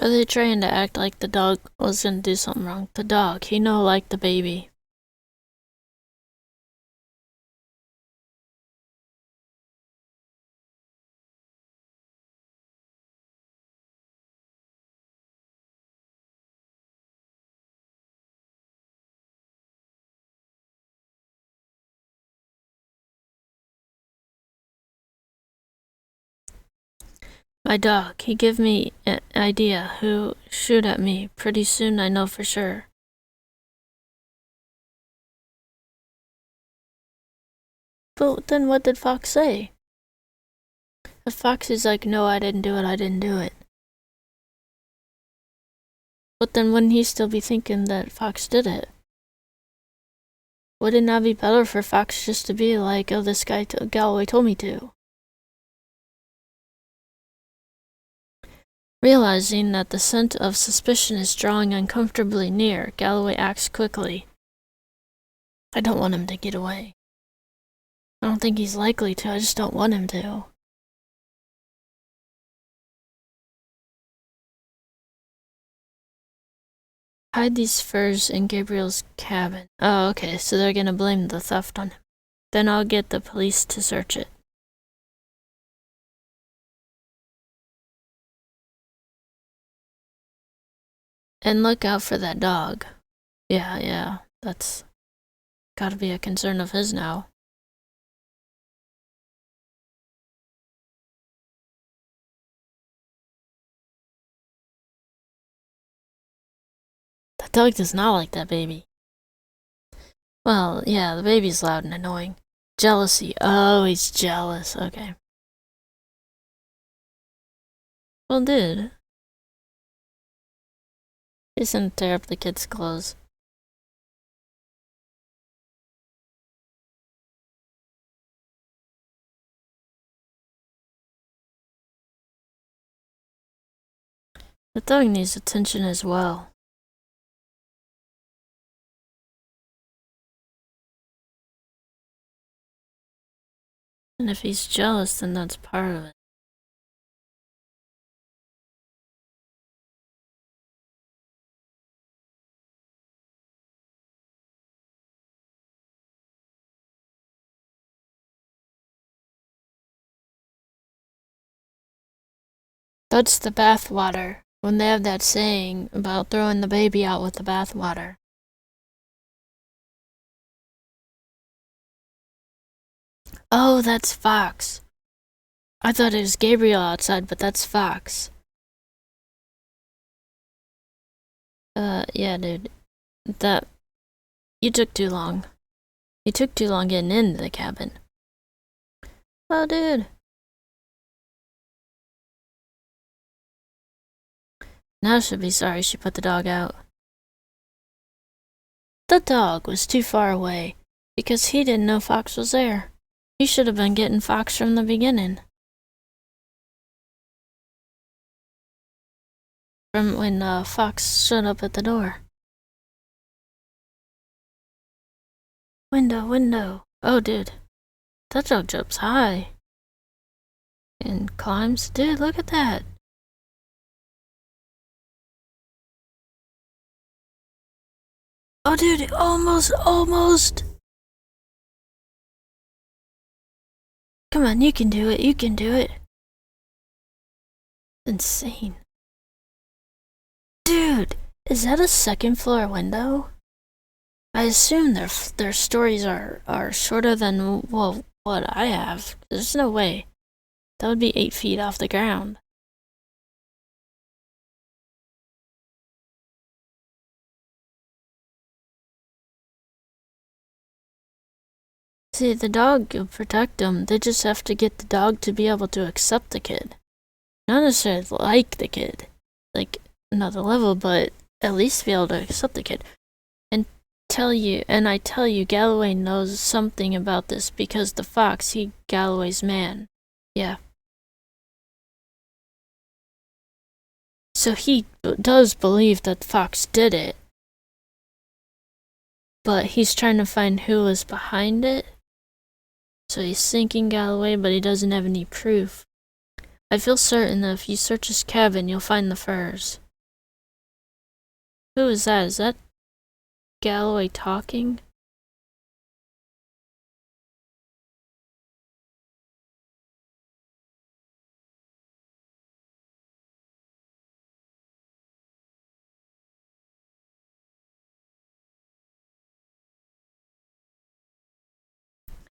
Are they trying to act like the dog was gonna do something wrong? The dog, he no like the baby. My dog, he give me an idea who shoot at me. Pretty soon I know for sure. But then what did Fox say? If Fox is like, no, I didn't do it, I didn't do it. But then wouldn't he still be thinking that Fox did it? Would it not be better for Fox just to be like, oh, this guy Galloway told me to? Realizing that the scent of suspicion is drawing uncomfortably near, Galloway acts quickly. I don't want him to get away. I don't think he's likely to, I just don't want him to. Hide these furs in Gabriel's cabin. Oh, okay, so they're gonna blame the theft on him. Then I'll get the police to search it. And look out for that dog. Yeah, that's gotta be a concern of his now. That dog does not like that baby. Well, yeah, the baby's loud and annoying. Jealousy. Oh, he's jealous. Okay. Well, dude. He doesn't tear up the kid's clothes. The dog needs attention as well. And if he's jealous, then that's part of it. That's the bathwater. When they have that saying about throwing the baby out with the bathwater. Oh, that's Fox. I thought it was Gabriel outside, but that's Fox. Yeah, dude. That... You took too long. You took too long getting into the cabin. Oh, dude. Now she'll be sorry she put the dog out. The dog was too far away, because he didn't know Fox was there. He should have been getting Fox from the beginning. From when Fox showed up at the door. Window. Oh, dude. That dog jumps high. And climbs. Dude, look at that. Oh, dude, almost. Come on, you can do it. Insane. Dude, is that a second floor window? I assume their stories are shorter than, well, what I have. There's no way. That would be 8 feet off the ground. See, the dog will protect them. They just have to get the dog to be able to accept the kid. Not necessarily like the kid, like another level, but at least be able to accept the kid. And I tell you, Galloway knows something about this because the fox, he Galloway's man. Yeah. So he does believe that Fox did it, but he's trying to find who was behind it. So he's thinking Galloway, but he doesn't have any proof. I feel certain that if you search his cabin, you'll find the furs. Who is that? Is that Galloway talking?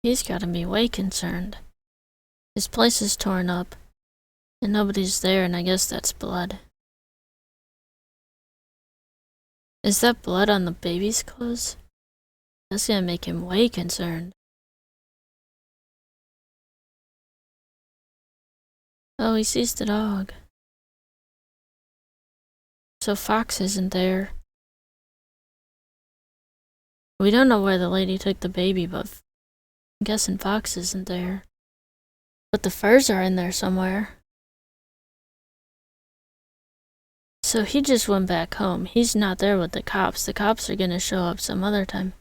He's gotta be way concerned. His place is torn up, and nobody's there, and I guess that's blood. Is that blood on the baby's clothes? That's gonna make him way concerned. Oh, he sees the dog. So Fox isn't there. We don't know where the lady took the baby, but I'm guessing Fox isn't there. But the furs are in there somewhere. So he just went back home. He's not there with the cops. The cops are gonna show up some other time.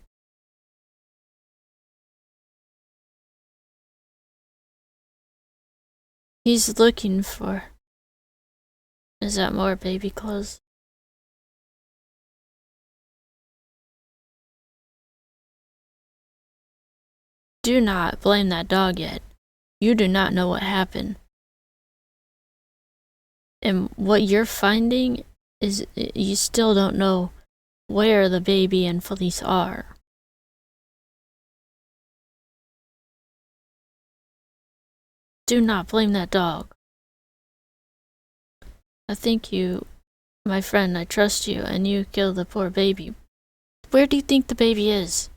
He's looking for... Is that more baby clothes? Do not blame that dog yet. You do not know what happened. And what you're finding is you still don't know where the baby and Felice are. Do not blame that dog. I think you, my friend, I trust you, and you killed the poor baby. Where do you think the baby is?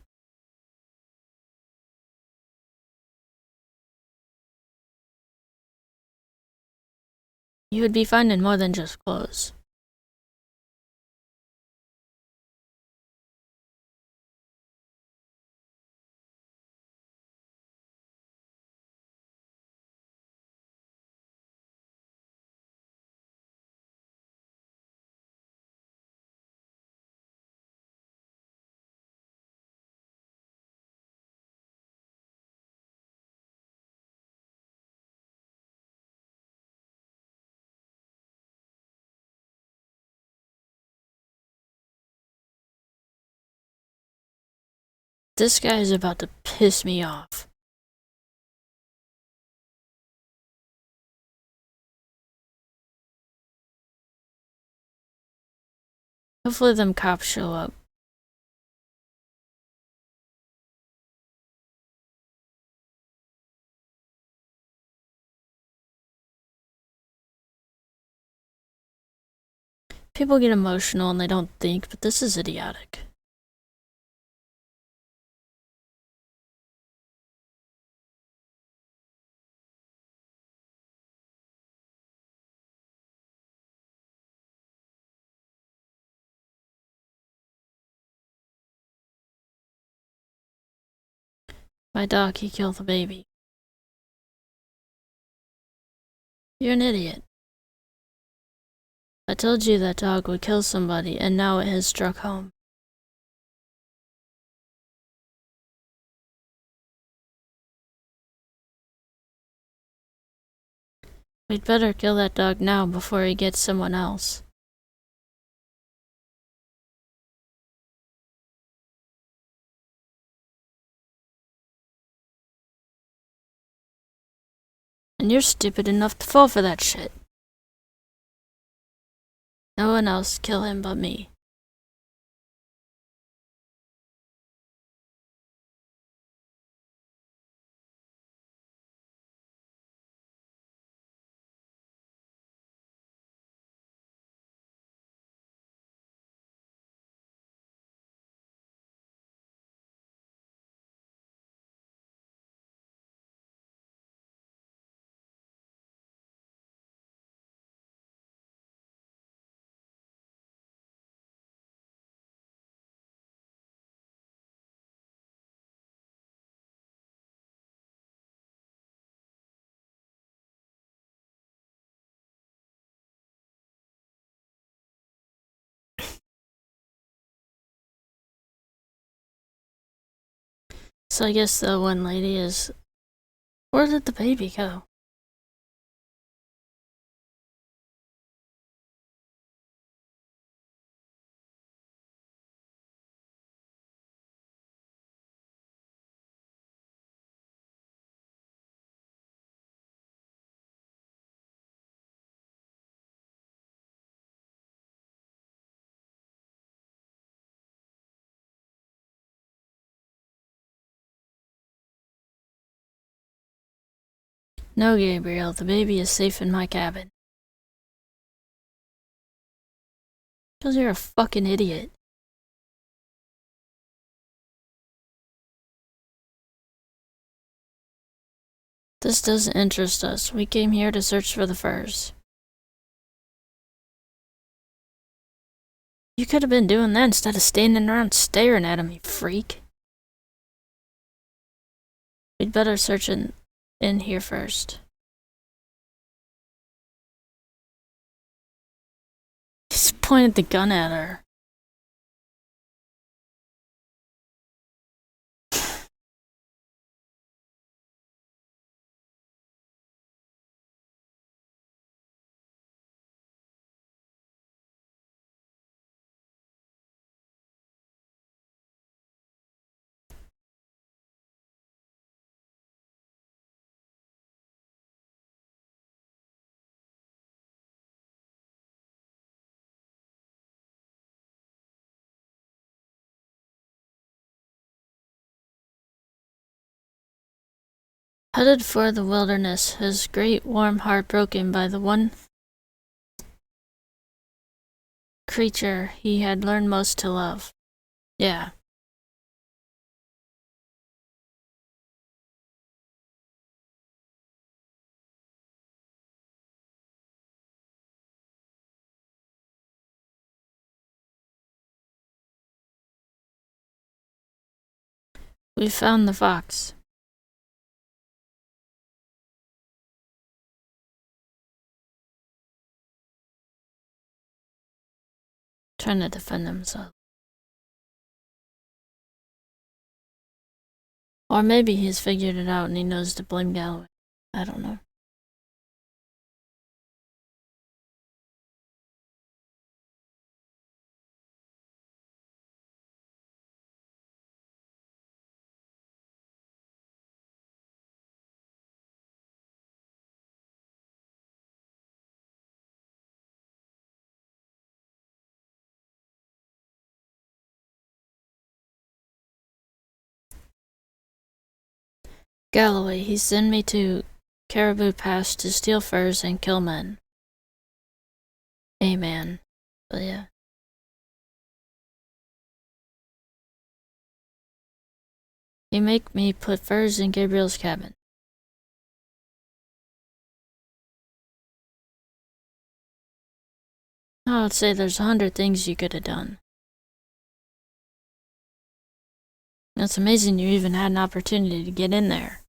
You would be finding more than just clothes. This guy is about to piss me off. Hopefully them cops show up. People get emotional and they don't think, but this is idiotic. My dog, he killed the baby. You're an idiot. I told you that dog would kill somebody, and now it has struck home. We'd better kill that dog now before he gets someone else. And you're stupid enough to fall for that shit. No one else kill him but me. So I guess the one lady is... Where did the baby go? No, Gabriel, the baby is safe in my cabin. 'Cause you're a fucking idiot. This doesn't interest us. We came here to search for the furs. You could have been doing that instead of standing around staring at him, you freak. We'd better search in here first. He's pointed the gun at her. Headed for the wilderness, his great warm heart broken by the one creature he had learned most to love. Yeah. We found the fox. Trying to defend himself. Or maybe he's figured it out and he knows to blame Galloway. I don't know. Galloway, he sent me to Caribou Pass to steal furs and kill men. Amen. But yeah. He make me put furs in Gabriel's cabin. I'd say there's 100 things you could have done. It's amazing you even had an opportunity to get in there.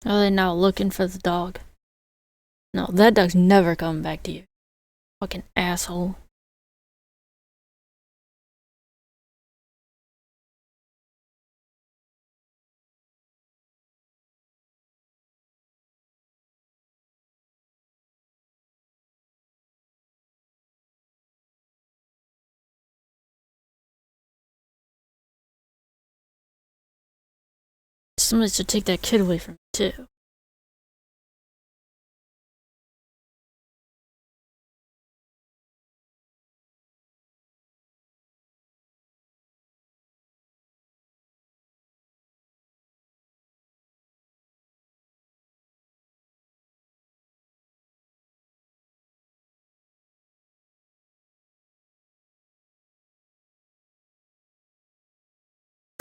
Are they now looking for the dog? No, that dog's never coming back to you. Fucking asshole. Somebody should take that kid away from me, too.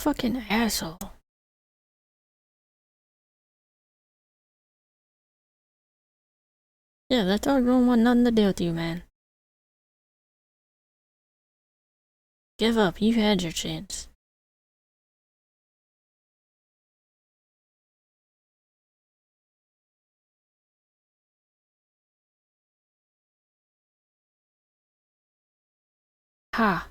fucking asshole. Yeah, that dog don't want nothing to do with you, man. Give up. You had your chance. Ha.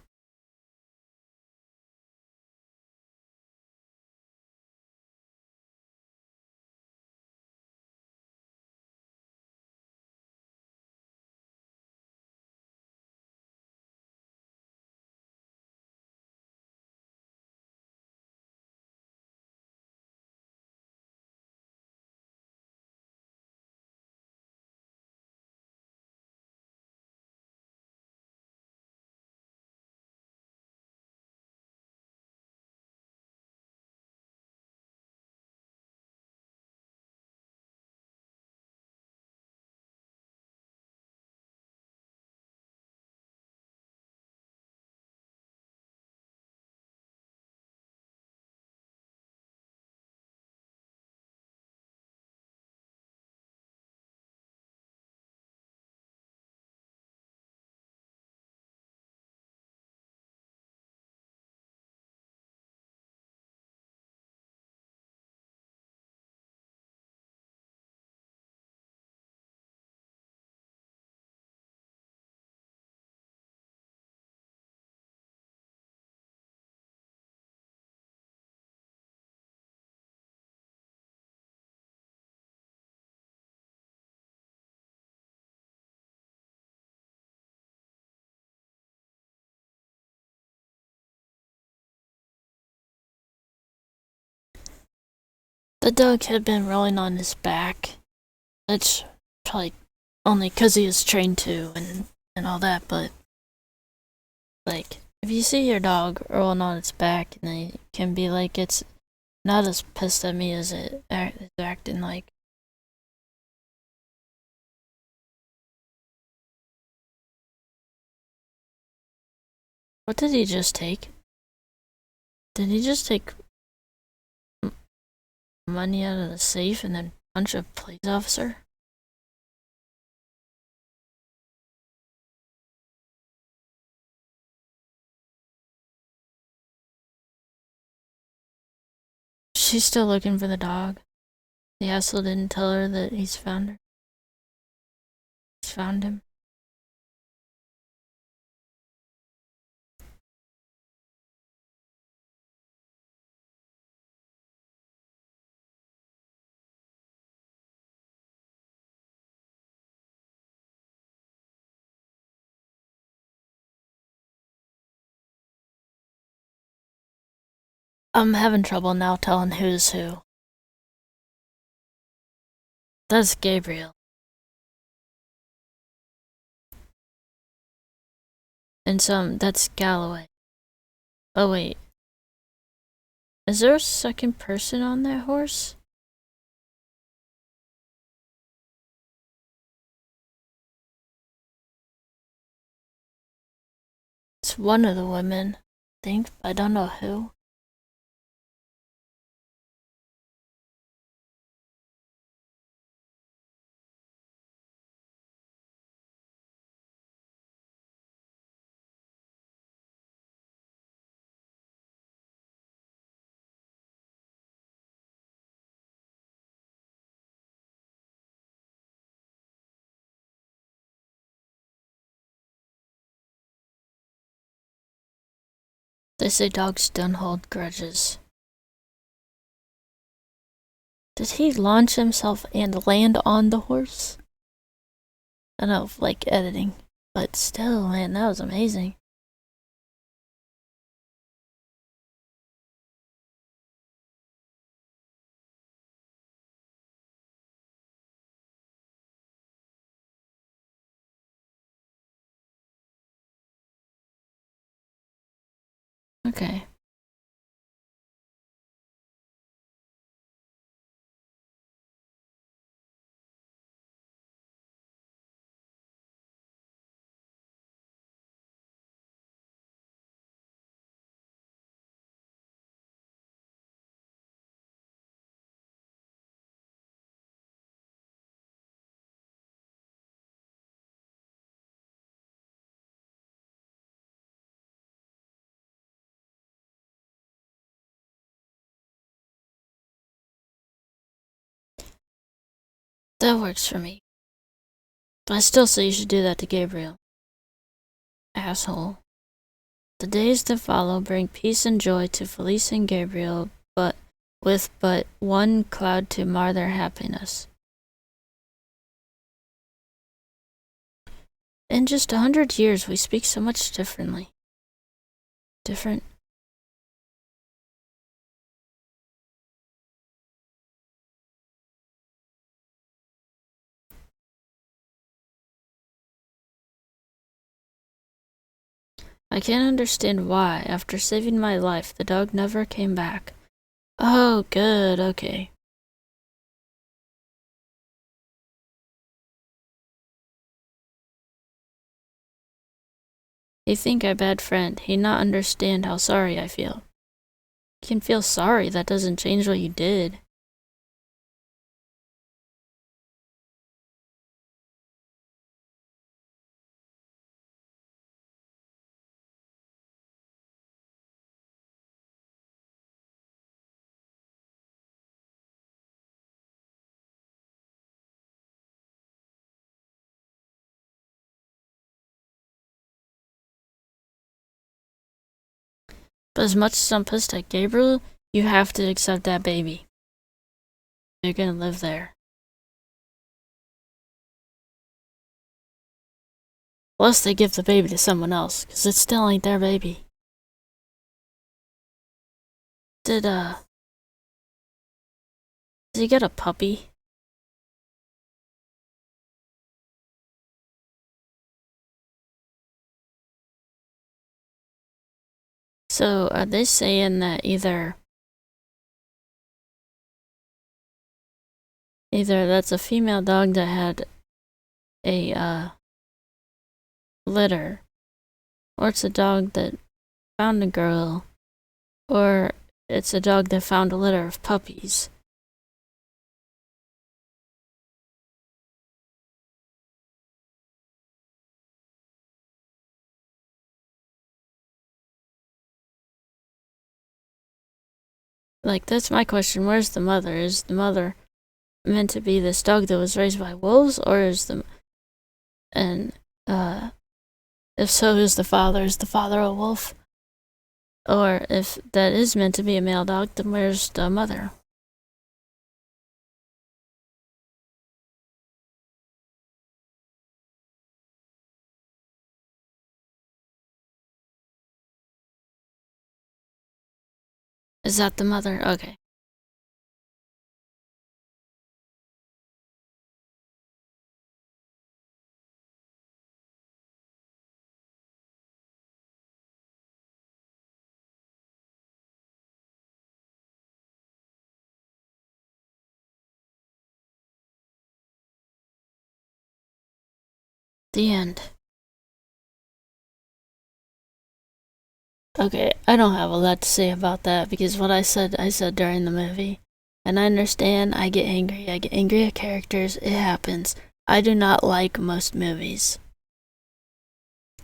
The dog had been rolling on his back. That's probably only 'cause he is trained to and all that, but like if you see your dog rolling on its back and they can be like it's not as pissed at me as it is acting like. What did he just take? Did he just take money out of the safe and then punch a police officer? She's still looking for the dog. The asshole didn't tell her that he's found her. He's found him. I'm having trouble now telling who's who. That's Gabriel. And that's Galloway. Oh wait. Is there a second person on that horse? It's one of the women, I think. I don't know who. They say dogs don't hold grudges. Did he launch himself and land on the horse? I don't know, like editing. But still, man, that was amazing. Okay. That works for me. But I still say you should do that to Gabriel. Asshole. The days that follow bring peace and joy to Felice and Gabriel, but with but one cloud to mar their happiness. In just 100 years, we speak so much differently. Different? I can't understand why, after saving my life, the dog never came back. Oh, good, okay. He think I bad friend. He not understand how sorry I feel. You can feel sorry, that doesn't change what you did. But as much as I'm pissed at Gabriel, you have to accept that baby. You're gonna live there. Unless they give the baby to someone else, cause it still ain't their baby. Did he get a puppy? So are they saying that either that's a female dog that had a litter, or it's a dog that found a girl, or it's a dog that found a litter of puppies? Like, that's my question. Where's the mother? Is the mother meant to be this dog that was raised by wolves, or is the and if so, who's the father? Is the father a wolf? Or if that is meant to be a male dog, then where's the mother? Is that the mother? Okay. The end. Okay, I don't have a lot to say about that because what I said during the movie. And I understand, I get angry at characters, it happens. I do not like most movies.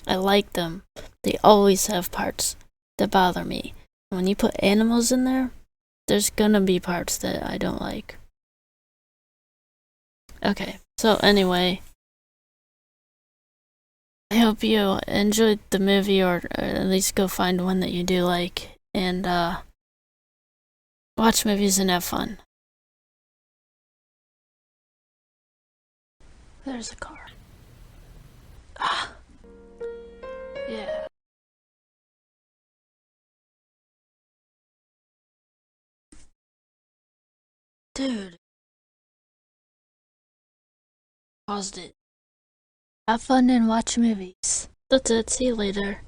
I like them. They always have parts that bother me. When you put animals in there, there's gonna be parts that I don't like. Okay, so anyway, I hope you enjoyed the movie, or at least go find one that you do like, and watch movies and have fun. There's a car. Ah, yeah. Dude, paused it. Have fun and watch movies. That's it, see you later.